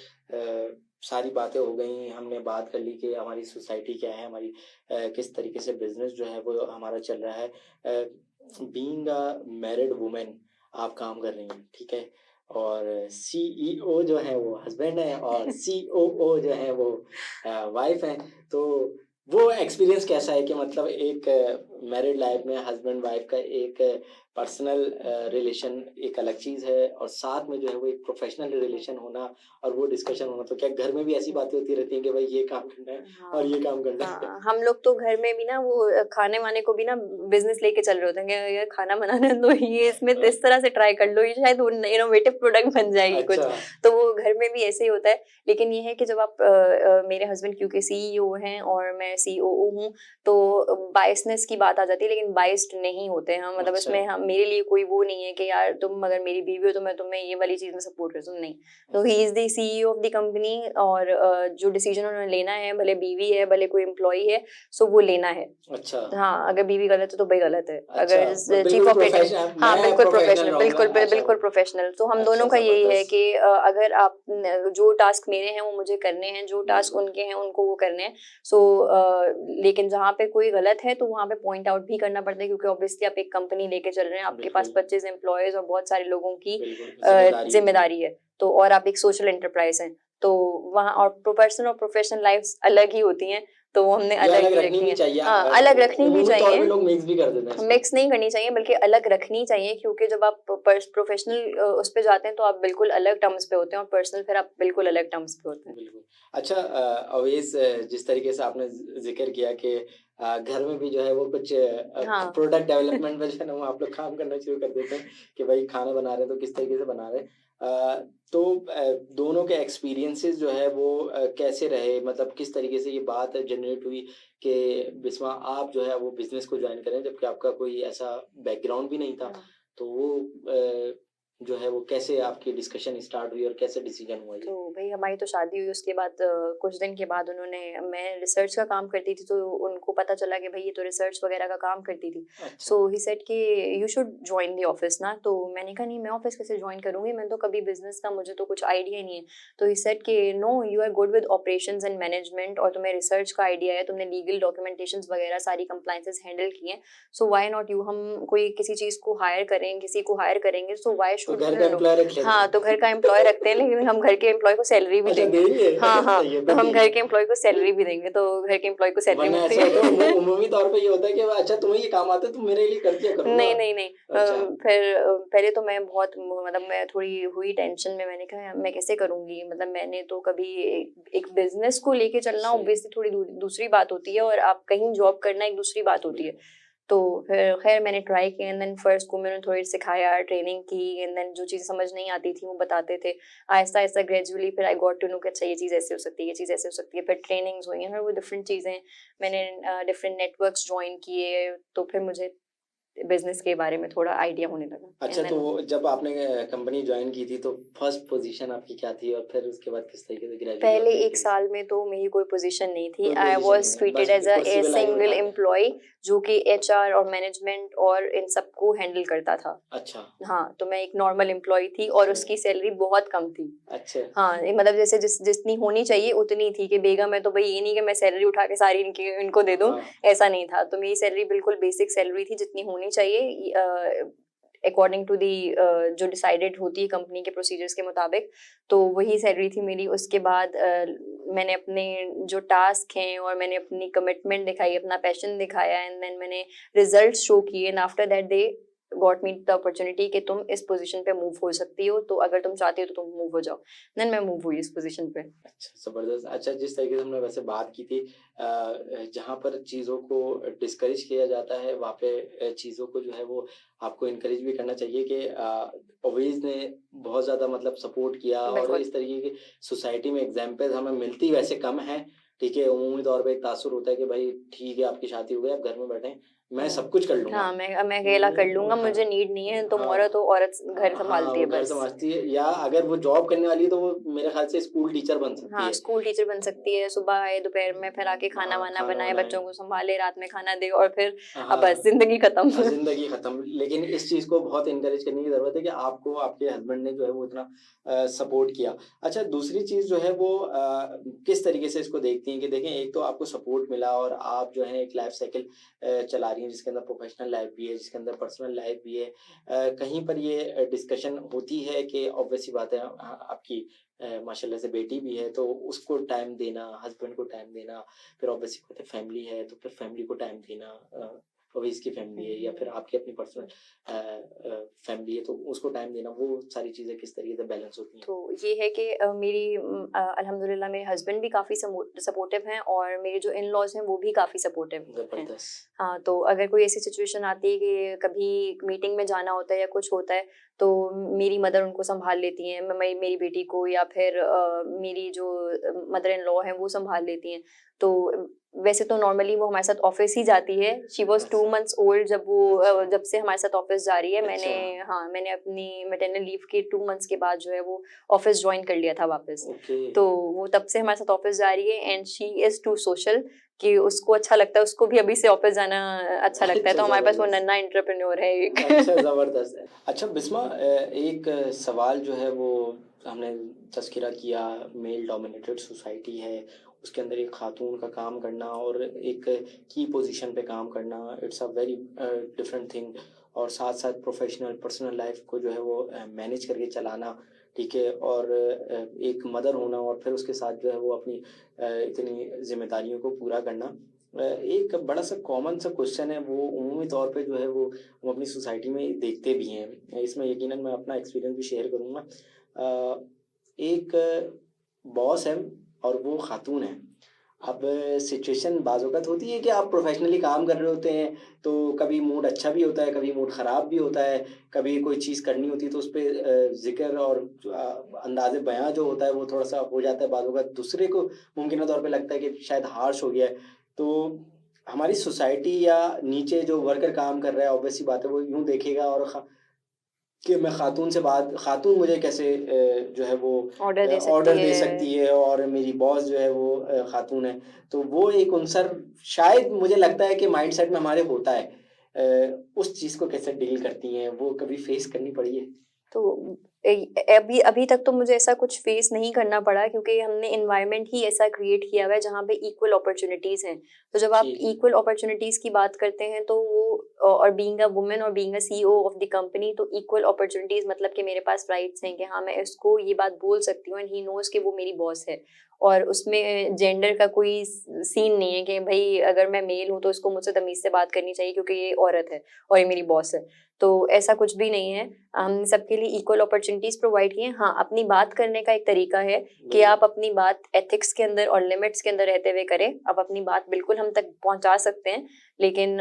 सारी बातें हो गई, हमने बात कर ली कि हमारी सोसाइटी क्या है, हमारी किस तरीके से बिजनेस जो है वो हमारा चल रहा है। बीइंग अ मैरिड वुमेन आप काम कर रही हैं, ठीक है, और सीईओ जो है वो हस्बैंड है और सीओओ जो है वो वाइफ है। तो वो एक्सपीरियंस कैसा है कि मतलब एक मैरिड लाइफ में हस्बैंड वाइफ का एक पर्सनल रिलेशन एक अलग चीज़ है, और साथ में जो है वो एक प्रोफेशनल रिलेशन होना और वो डिस्कशन होना, तो क्या घर में भी ऐसी बातें होती रहती हैं कि भाई ये काम करना है और ये काम करना है? हाँ, हम लोग तो घर में भी ना वो खाने वाने को भी ना बिजनेस लेके चल रहे होते हैं कि यार खाना बनाना है, तो ये इसमें इस तरह से ट्राई कर लो, ये शायद इनोवेटिव प्रोडक्ट बन जाएगी कुछ। अच्छा। तो वो घर में भी ऐसे ही होता है। लेकिन ये है कि जब आप मेरे हस्बैंड क्योंकि सीईओ हैं और मैं सीओओ हूँ, तो बायसनेस की बात आ जाती है, लेकिन बाइस्ड नहीं होते हैं हम। मतलब अच्छा। इसमें हम, मेरे लिए कोई वो नहीं है कि यार तुम अगर मेरी बीवी हो तो मैं तुम्हें ये वाली चीज में सपोर्ट कर दूँ, नहीं। तो he is the CEO of the company, और जो डिसीजन उन्होंने लेना है, भले बीवी है भले कोई एम्प्लॉई है, सो वो लेना है। अच्छा। हाँ, अगर बीवी गलत है तो भाई गलत है। अच्छा, अगर चीफ बिल्कुल ऑपरेटिंग, प्रोफेशनल, हाँ मैं बिल्कुल प्रोफेशनल प्रोफेशनल, रहूँगा। बिल्कुल अच्छा, बिल्कुल प्रोफेशनल। तो हम अच्छा, दोनों का यही है जबरदस्त। कि अगर आप जो टास्क मेरे हैं वो मुझे करने हैं, जो टास्क बिल्कुल। उनके हैं उनको वो करने हैं। सो लेकिन जहाँ पे कोई गलत है तो वहाँ पे पॉइंट आउट भी करना पड़ता है, क्योंकि ऑब्वियसली आप एक कंपनी लेके चल रहे हैं, आपके पास बिल्कुल, 25 एम्प्लॉयज और बहुत सारे लोगों की बिल्कुल, ज़िम्मेदारी होती है। जिम्मेदारी है। तो और आप एक सोशल एंटरप्राइज हैं, तो वहाँ और पर्सनल और प्रोफेशनल लाइफ्स अलग ही होती हैं, तो वो हमने ये अलग अलग ही रखनी रखी भी हैं। चाहिए। हाँ, अलग रखनी भी उमूमी तौर पे चाहिए। लोग मिक्स भी कर देते हैं इसको। मिक्स नहीं करनी चाहिए, बल्कि अलग रखनी चाहिए, क्योंकि जब आप प्रोफेशनल उस पे जाते हैं तो आप बिल्कुल अलग टर्म्स पे होते हैं, और पर्सनल फिर आप बिल्कुल अलग टर्म्स पे होते हैं। बिल्कुल। अच्छा, अवेश, जिस तरीके से आपने ज़िक्र किया कि घर में भी जो है वो कुछ हाँ। प्रोडक्ट डेवलपमेंट में जो है ना वो आप लोग काम करना शुरू कर देते हैं कि भाई खाना बना रहे हैं तो किस तरीके से बना रहे हैं। तो दोनों के एक्सपीरियंसेस जो है वो कैसे रहे? मतलब किस तरीके से ये बात जनरेट हुई कि बिस्मा आप जो है वो बिज़नेस को जॉइन करें, जबकि आपका कोई ऐसा बैकग्राउंड भी नहीं था। हाँ। तो वो जो है वो कैसे आपकी डिस्कशन स्टार्ट हुई और कैसे डिसीजन हुआ ये? तो भई हमारी तो शादी हुई, उसके बाद कुछ दिन के बाद उन्होंने, मैं रिसर्च का काम करती थी, तो उनको पता चला कि भई ये तो रिसर्च वगैरह का काम करती थी। अच्छा। सो ही सेड कि you should join the office ना। तो मैंने कहा नहीं, मैं ऑफिस कैसे जॉइन करूँगी, मैंने तो कभी बिज़नेस का, मुझे तो कुछ आइडिया ही नहीं है। तो ही सेड कि no, you are good with operations and management, और तुम्हें रिसर्च का आइडिया है, तुमने लीगल डॉक्यूमेंटेशंस वगैरह सारी कंप्लायंसेस हैंडल की हैं, सो व्हाई नॉट यू, हम कोई किसी चीज़ को हायर करें, किसी को हायर करेंगे, सो व्हाई तो शुड घर का एम्प्लॉय रख लेते हाँ, हैं। तो घर का एम्प्लॉय रखते हैं, लेकिन हम घर के एम्प्लॉय को सैलरी भी अच्छा, देंगे। देंगे? हाँ, हाँ, सही है, तो फिर हम ठीक घर है। के एम्प्लॉय को सैलरी भी देंगे, तो घर के एम्प्लॉय को सैलरी वरना मिलती ऐसा होता है, है। उमूमी तौर पे ये होता है कि अच्छा तुम्हें ये काम आता है, तुम मेरे लिए कर दिया करो ना। नहीं, नहीं, नहीं। अच्छा। फिर पहले तो मैं बहुत मतलब मैं थोड़ी हुई टेंशन में, मैंने कहा मैं कैसे करूँगी? मतलब मैंने तो कभी एक बिज़नेस को लेके चलना सही, ऑब्वियसली थोड़ी दूसरी बात होती है, सही। और आप कहीं जॉब करना एक दूसरी बात होती है। बिल्कुल। तो फिर खैर मैंने ट्राई किया, एंड देन फर्स्ट को मैंने थोड़ी सिखाया, ट्रेनिंग की, एंड देन जो चीज़ समझ नहीं आती थी वो बताते थे। आहिस्ता-आहिस्ता ग्रेजुअली फिर आई गॉट टू नो कि अच्छा ये चीज़ ऐसे हो सकती है, ये चीज़ ऐसे हो सकती है। फिर ट्रेनिंग्स हुई हैं, फिर वो डिफरेंट चीज़ें, मैंने डिफरेंट नेटवर्क्स जॉइन किए, तो फिर मुझे बिज़नेस के बारे में थोड़ा आइडिया होने लगा। अच्छा, एंड तो देन जब आपने कंपनी जॉइन की थी तो फर्स्ट पोजीशन आपकी क्या थी, और फिर उसके बाद किस तरीके से ग्रेजुअली पहले आपने 1 इंक्रीज? साल में तो मेरी कोई पोज़ीशन नहीं थी। कोई आई पोजीशन वाज़ नहीं है, ट्रीटेड बस एज़ अ कुर्सी पे लाके सिंगल बिठा दिया। एम्प्लॉयी, जो कि एचआर और मैनेजमेंट और इन सबको हैंडल करता था। अच्छा। हाँ, तो मैं एक नॉर्मल एम्प्लॉयी थी, और सही। उसकी सैलरी बहुत कम थी। अच्छा। हाँ, मतलब जैसे जितनी होनी चाहिए उतनी थी, कि बेगम है तो भई ये नहीं कि मैं सैलरी उठा के सारी इनको दे दूँ, हाँ। ऐसा नहीं था। तो मेरी सैलरी बिल्कुल बेसिक सैलरी थी, जितनी होनी चाहिए अकॉर्डिंग टू दी जो डिसाइडेड होती है कंपनी के प्रोसीजर्स के मुताबिक, तो वही सैलरी थी मेरी। उसके बाद मैंने अपने जो टास्क हैं और मैंने अपनी कमिटमेंट दिखाई, अपना पैशन दिखाया, एंड देन मैंने रिजल्ट्स शो किए, and after that they got me the opportunity कि तुम इस पोजीशन पे मूव हो सकती हो, तो अगर तुम चाहती हो तो तुम मूव हो जाओ। देन मैं मूव हुई इस पोजीशन पे। अच्छा, ज़बरदस्त। अच्छा, जिस तरीके से हमने वैसे बात की थी, जहाँ पर चीज़ों को डिस्करेज किया जाता है, वहाँ पे चीज़ों को जो है वो आपको एनकरेज भी करना चाहिए कि ओवेस ने बहुत ज़्यादा मतलब सपोर्ट किया, और बिल्कुल। इस तरीके की सोसाइटी में एग्ज़ाम्पल्स हमें मिलती वैसे कम हैं, ठीक है? उमूमी तौर पे एक तासुर होता है कि भाई ठीक है, आपकी शादी हो गई, आप घर में बैठे हैं, मैं सब कुछ कर लूँगा। हाँ, मैं अकेला कर लूँगा, हाँ, मुझे नीड नहीं है, तुम औरत हाँ। हो, औरत घर हाँ, सँभालती वो है घर बस। संभालती है, या अगर वो जॉब करने वाली है तो वो मेरे ख़्याल से स्कूल टीचर बन सकती हाँ, है। स्कूल टीचर बन सकती है, सुबह आए, दोपहर में फिर आके हाँ, खाना-वाना खाना बनाए, बनाए। बच्चों को सँभाले, रात में खाना दे, और फिर अब बस हाँ, ज़िंदगी खत्म। ज़िंदगी ख़त्म। लेकिन इस चीज़ को बहुत एनकरेज करने की ज़रूरत है कि आपको आपके हस्बैंड ने जो है वो इतना सपोर्ट किया। अच्छा, दूसरी चीज़ जो है वो किस तरीके से इसको देखती हैं कि देखें, एक तो आपको सपोर्ट मिला और आप जो है एक लाइफ़ साइकिल चला रही हैं जिसके अंदर प्रोफ़ेशनल लाइफ़ भी है, जिसके अंदर पर्सनल लाइफ़ भी है। कहीं पर ये डिस्कशन होती है कि ऑब्वियस सी बात है, आपकी माशाल्लाह से बेटी भी है, तो उसको टाइम देना, हस्बैंड को टाइम देना, फिर ऑब्वियस सी बात है फैमिली है, तो फिर फैमिली को टाइम देना, अवेज की फैमिली है या फिर आपकी अपनी पर्सनल फैमिली है, तो उसको टाइम देना, वो सारी चीज़ें किस तरीके से बैलेंस होती हैं? तो ये है कि अल्हम्दुलिल्लाह मेरे हस्बैंड भी काफ़ी सपोर्टिव हैं और मेरे जो इन लॉज हैं वो भी काफ़ी सपोर्टिव हैं। ज़बरदस्त। हाँ, तो अगर कोई ऐसी सिचुएशन आती है कि कभी मीटिंग में जाना होता है या कुछ होता है, तो मेरी मदर उनको संभाल लेती हैं, मेरी बेटी को, या फिर मेरी जो मदर इन लॉ हैं वो संभाल लेती हैं। तो वैसे तो नॉर्मली वो हमारे साथ ऑफिस ही जाती है। शी वाज़ 2 अच्छा। मंथ्स ओल्ड जब वो अच्छा। जब से हमारे साथ ऑफिस जा रही है। अच्छा। मैंने अपनी मैटरनल लीव के 2 मंथ्स के बाद जो है वो ऑफिस जॉइन कर लिया था वापस। ओके। तो वो तब से हमारे साथ ऑफिस जा रही है and she is too social कि उसको अच्छा लगता है, उसको भी अभी से ऑफिस जाना अच्छा लगता है। अच्छा, तो हमारे पास वो ज़बरदस्त। नन्हा एंटरप्रेन्योर है एक। अच्छा, ज़बरदस्त है। अच्छा बिस्मा, एक सवाल जो है वो हमने तज़किरा किया, मेल डोमिनेटेड सोसाइटी है, उसके अंदर एक खातून का काम करना और एक की पोजीशन पे काम करना, it's a very different thing. और साथ-साथ प्रोफ़ेशनल, पर्सनल लाइफ़ को जो है वो मैनेज करके चलाना, ठीक है? और एक मदर होना और फिर उसके साथ जो है वो अपनी इतनी ज़िम्मेदारियों को पूरा करना। एक बड़ा-सा कॉमन सा क्वेश्चन है, वो उमूमी तौर पे जो है वो हम अपनी सोसाइटी में देखते भी हैं। इसमें यकीनन मैं अपना एक्सपीरियंस भी शेयर करूँगा। एक बॉस है और वो खातून है। अब सिचुएशन बाज़-औक़ात होती है कि आप प्रोफ़ेशनली काम कर रहे होते हैं, तो कभी मूड अच्छा भी होता है, कभी मूड ख़राब भी होता है, कभी कोई चीज़ करनी होती है तो उसपे ज़िक्र और अंदाज़े बयाँ जो होता है वो थोड़ा-सा हो जाता है बाज़-औक़ात, दूसरे को मुमकिन तौर पे लगता है कि शायद हार्श हो गया है। तो हमारी सोसाइटी या नीचे जो वर्कर काम कर रहा है, ऑब्वियस सी बात है वो यूँ देखेगा और कि मैं खातून मुझे कैसे जो है वो ऑर्डर दे ऑर्डर सकती दे है। सकती है और मेरी बॉस जो है वो खातून है। तो वो एक अनसर शायद मुझे लगता है कि माइंडसेट में हमारे होता है। उस चीज़ को कैसे डील करती हैं? वो कभी फेस करनी पड़ी है? तो अभी अभी तक तो मुझे ऐसा कुछ फेस नहीं करना पड़ा क्योंकि हमने एनवायरनमेंट ही ऐसा क्रिएट किया हुआ है जहाँ पे इक्वल अपॉर्चुनिटीज़ हैं। तो जब आप जी, जी। इक्वल अपॉर्चुनिटीज़ की बात करते हैं तो वो और बीइंग अ वुमन और being a CEO of the company, तो इक्वल अपॉर्चुनिटीज़ मतलब कि मेरे पास राइट्स हैं कि हाँ, मैं इसको ये बात बोल सकती हूँ एंड ही नोज़ कि वो मेरी बॉस है। और उसमें जेंडर का कोई सीन नहीं है कि भई अगर मैं मेल हूँ तो इसको मुझसे तमीज़ से बात करनी चाहिए क्योंकि ये औरत है और ये मेरी बॉस है। तो ऐसा कुछ भी नहीं है। हमने सबके लिए इक्वल अपॉर्चुनिटीज़ प्रोवाइड की हैं। हाँ, अपनी बात करने का एक तरीका है कि बिल्कुल। आप अपनी बात एथिक्स के अंदर और लिमिट्स के अंदर रहते हुए करें। आप अपनी बात बिल्कुल हम तक पहुँचा सकते हैं, लेकिन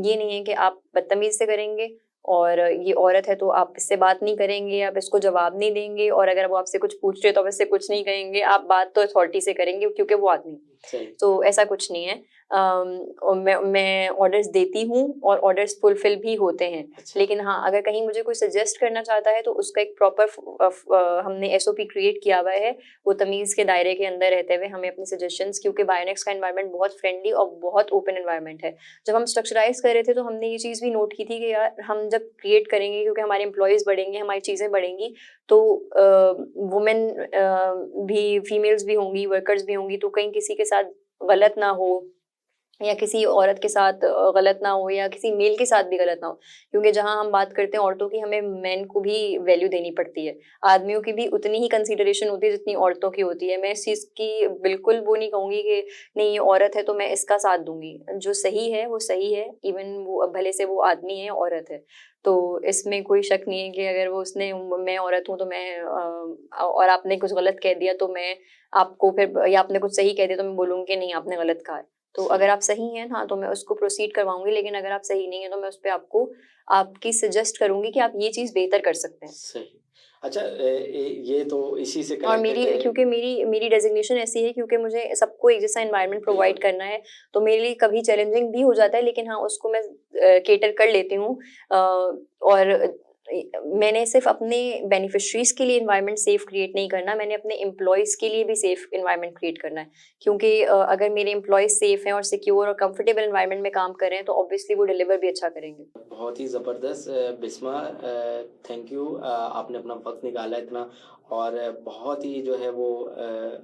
ये नहीं है कि आप बदतमीज़ी से करेंगे और ये औरत है तो आप इससे बात नहीं करेंगे, आप इसको जवाब नहीं देंगे और अगर वो आपसे कुछ पूछ रही है तो आप इससे कुछ नहीं कहेंगे। आप बात तो अथॉरिटी से करेंगे क्योंकि वो आदमी है। सही। तो ऐसा कुछ नहीं है। और मैं ऑर्डर्स देती हूँ और ऑर्डर्स फुलफिल भी होते हैं। अच्छा। लेकिन हाँ, अगर कहीं मुझे कोई सजेस्ट करना चाहता है तो उसका एक प्रॉपर हमने एसओपी क्रिएट किया हुआ है। वो तमीज़ के दायरे के अंदर रहते हुए हमें अपनी सजेशंस, क्योंकि बायोनिक्स का एनवायरनमेंट बहुत फ्रेंडली और बहुत ओपन एनवायरनमेट है। जब हम स्ट्रक्चराइज़ कर रहे थे तो हमने ये चीज़ भी नोट की थी कि यार हम जब क्रिएट करेंगे क्योंकि हमारे एम्प्लॉइज़ बढ़ेंगे, हमारी चीज़ें बढ़ेंगी, तो वुमेन भी, फीमेल्स भी होंगी, वर्कर्स भी होंगी, तो कहीं किसी के साथ गलत ना हो या किसी औरत के साथ गलत ना हो या किसी मेल के साथ भी गलत ना हो। क्योंकि जहाँ हम बात करते हैं औरतों की, हमें मेन को भी वैल्यू देनी पड़ती है। आदमियों की भी उतनी ही कंसिडरेशन होती है जितनी औरतों की होती है। मैं इस चीज़ की बिल्कुल वो नहीं कहूँगी कि नहीं ये औरत है तो मैं इसका साथ दूँगी। जो सही है वो सही है, इवन वो भले से वो आदमी है या औरत है। तो इसमें कोई शक नहीं है कि अगर वो उसने मैं औरत हूँ तो मैं और आपने कुछ गलत कह दिया तो मैं आपको फिर, या आपने कुछ सही कह दिया तो मैं बोलूँगी कि नहीं आपने गलत कहा है। तो सही। अगर आप सही हैं, हाँ, तो मैं उसको प्रोसीड करवाऊँगी, लेकिन अगर आप सही नहीं हैं, तो मैं उसपे आपको आपकी सजेस्ट करूँगी कि आप ये चीज़ बेहतर कर सकते हैं। सही। अच्छा, ये तो इसी से और कनेक्ट है कि क्योंकि मेरी डेज़िग्नेशन ऐसी है, क्योंकि मुझे सबको एक जैसा एनवायरनमेंट प्रोवाइड बिल्कुल। करना है, तो मेरे लिए कभी चैलेंजिंग भी हो जाता है, लेकिन हाँ, उसको मैं कैटर कर लेती हूँ। और मैंने सिर्फ़ अपने बेनिफिशियरीज़ के लिए एनवायरनमेंट सेफ़ क्रिएट नहीं करना, मैंने अपने एम्प्लॉइज़ के लिए भी सेफ़ एनवायरनमेंट क्रिएट करना है। क्योंकि अगर मेरे एम्प्लॉइज़ सेफ़ हैं और सिक्योर और कंफर्टेबल एनवायरनमेंट में काम कर रहे हैं, तो ऑब्वियसली वो डिलीवर भी अच्छा करेंगे। बहुत ही ज़बरदस्त बिस्मा, थैंक यू, आपने अपना वक्त निकाला इतना और बहुत ही जो है वो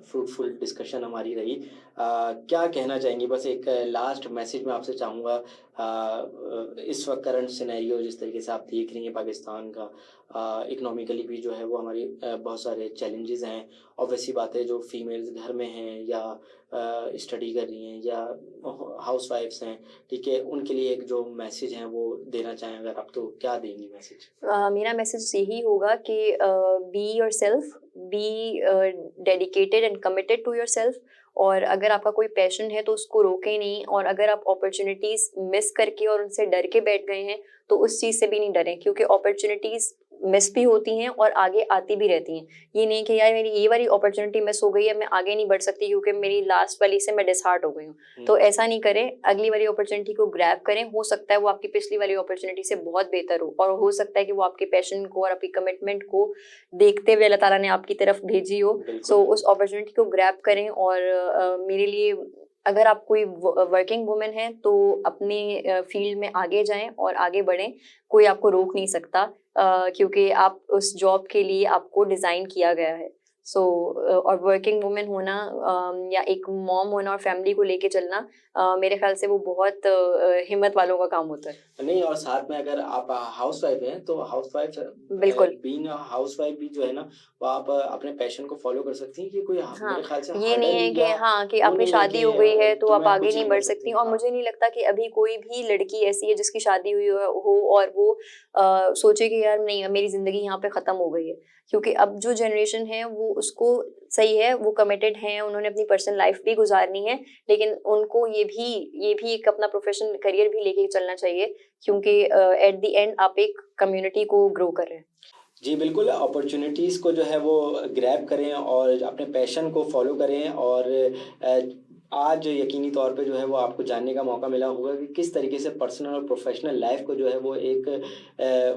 फ्रूटफुल डिस्कशन हमारी रही। क्या कहना चाहेंगी, बस एक लास्ट मैसेज मैं आपसे चाहूँगा इस वक्त करंट सिनेरियो जिस तरीके से आप देख रही हैं पाकिस्तान का, इकोनॉमिकली भी जो है वो हमारी बहुत सारे चैलेंजेस हैं। ऑब्वियस सी बात है, जो फीमेल्स घर में हैं या स्टडी कर रही हैं या हाउस वाइफ्स हैं, ठीक है, उनके लिए एक जो मैसेज है वो देना चाहें अगर आप, तो क्या देंगी मैसेज? मेरा मैसेज यही होगा कि be yourself, be dedicated and committed to yourself. और अगर आपका कोई पैशन है तो उसको रोके नहीं, और अगर आप अपॉर्चुनिटीज मिस करके और उनसे डर के बैठ गए हैं तो उस चीज़ से भी नहीं डरें, क्योंकि अपॉर्चुनिटीज मिस भी होती हैं और आगे आती भी रहती हैं। ये नहीं कि यार मेरी ये वाली अपॉर्चुनिटी मिस हो गई है, मैं आगे नहीं बढ़ सकती क्योंकि मेरी लास्ट वाली से मैं डिसहार्ट हो गई हूँ। तो ऐसा नहीं करें, अगली वाली अपॉर्चुनिटी को ग्रैब करें। हो सकता है वो आपकी पिछली वाली अपॉर्चुनिटी से बहुत बेहतर हो, और हो सकता है कि वो आपके पैशन को और आपकी कमिटमेंट को देखते हुए अल्लाह ताला ने आपकी तरफ भेजी हो। सो उस अपॉर्चुनिटी को ग्रैब करें। और मेरे लिए, अगर आप कोई वर्किंग वुमेन है तो अपने फील्ड में आगे जाएं और आगे बढ़ें। कोई आपको रोक नहीं सकता, क्योंकि आप उस जॉब के लिए आपको डिज़ाइन किया गया है। सो और वर्किंग वुमेन होना या एक मॉम होना और फैमिली को लेके चलना, मेरे ख्याल से वो बहुत हिम्मत वालों का काम होता है। नहीं, और साथ में अगर आप हाउस वाइफ हैं तो हाउस वाइफ बिल्कुल। बीइंग हाउस वाइफ भी जो है ना, वो आप अपने पैशन को फॉलो कर सकती हैं कि कोई हाँ, मेरे ख्याल से ये नहीं हर्डल है कि या हाँ कि वो आपकी नहीं है शादी कि हो गई है तो आप तुम्हें आगे कुछ नहीं नहीं बढ़ कर सकती। सकती। और हाँ, मुझे नहीं लगता कि अभी कोई भी लड़की ऐसी है जिसकी शादी हुई हो और वो सोचे कि यार नहीं, अब मेरी जिंदगी यहाँ पे खत्म हो गई है। क्योंकि अब जो जनरेशन है वो उसको सही है, वो कमिटेड हैं, उन्होंने अपनी पर्सनल लाइफ भी गुजारनी है, लेकिन उनको ये भी एक अपना प्रोफेशनल करियर भी लेके चलना चाहिए, क्योंकि एट द एंड आप एक कम्युनिटी को ग्रो कर रहे हैं। जी बिल्कुल, अपॉर्चुनिटीज़ को जो है वो ग्रैब करें और अपने पैशन को फॉलो करें। और अ, आज यकीनी तौर पे जो है वो आपको जानने का मौका मिला होगा कि किस तरीके से पर्सनल और प्रोफेशनल लाइफ को जो है वो एक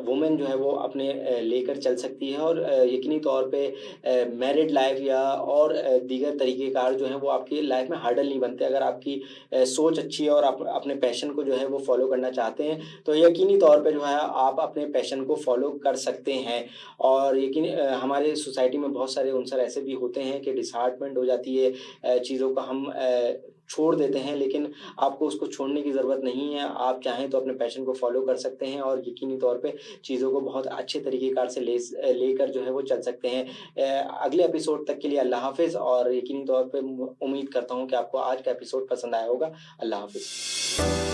वुमेन जो है वो अपने लेकर चल सकती है। और यकीनी तौर पे मैरिड लाइफ या और दीगर तरीक़ेकार जो हैं वो आपकी लाइफ में हर्डल नहीं बनते। अगर आपकी सोच अच्छी है और आप अपने पैशन को जो है वो फॉलो करना चाहते हैं, तो यकीनी तौर पे जो है आप अपने पैशन को फॉलो कर सकते हैं। और हमारे सोसाइटी में बहुत सारे अनसर ऐसे भी होते हैं कि डिसहार्टमेंट हो जाती है, चीज़ों का हम छोड़ देते हैं, लेकिन आपको उसको छोड़ने की ज़रूरत नहीं है। आप चाहें तो अपने पैशन को फ़ॉलो कर सकते हैं और यकीनी तौर पे चीज़ों को बहुत अच्छे तरीक़ेकार से लेकर जो है वो चल सकते हैं। अगले एपिसोड तक के लिए अल्लाह हाफ़िज़। और यकीनी तौर पे उम्मीद करता हूँ कि आपको आज का एपिसोड पसंद आया होगा। अल्लाह हाफ़िज़।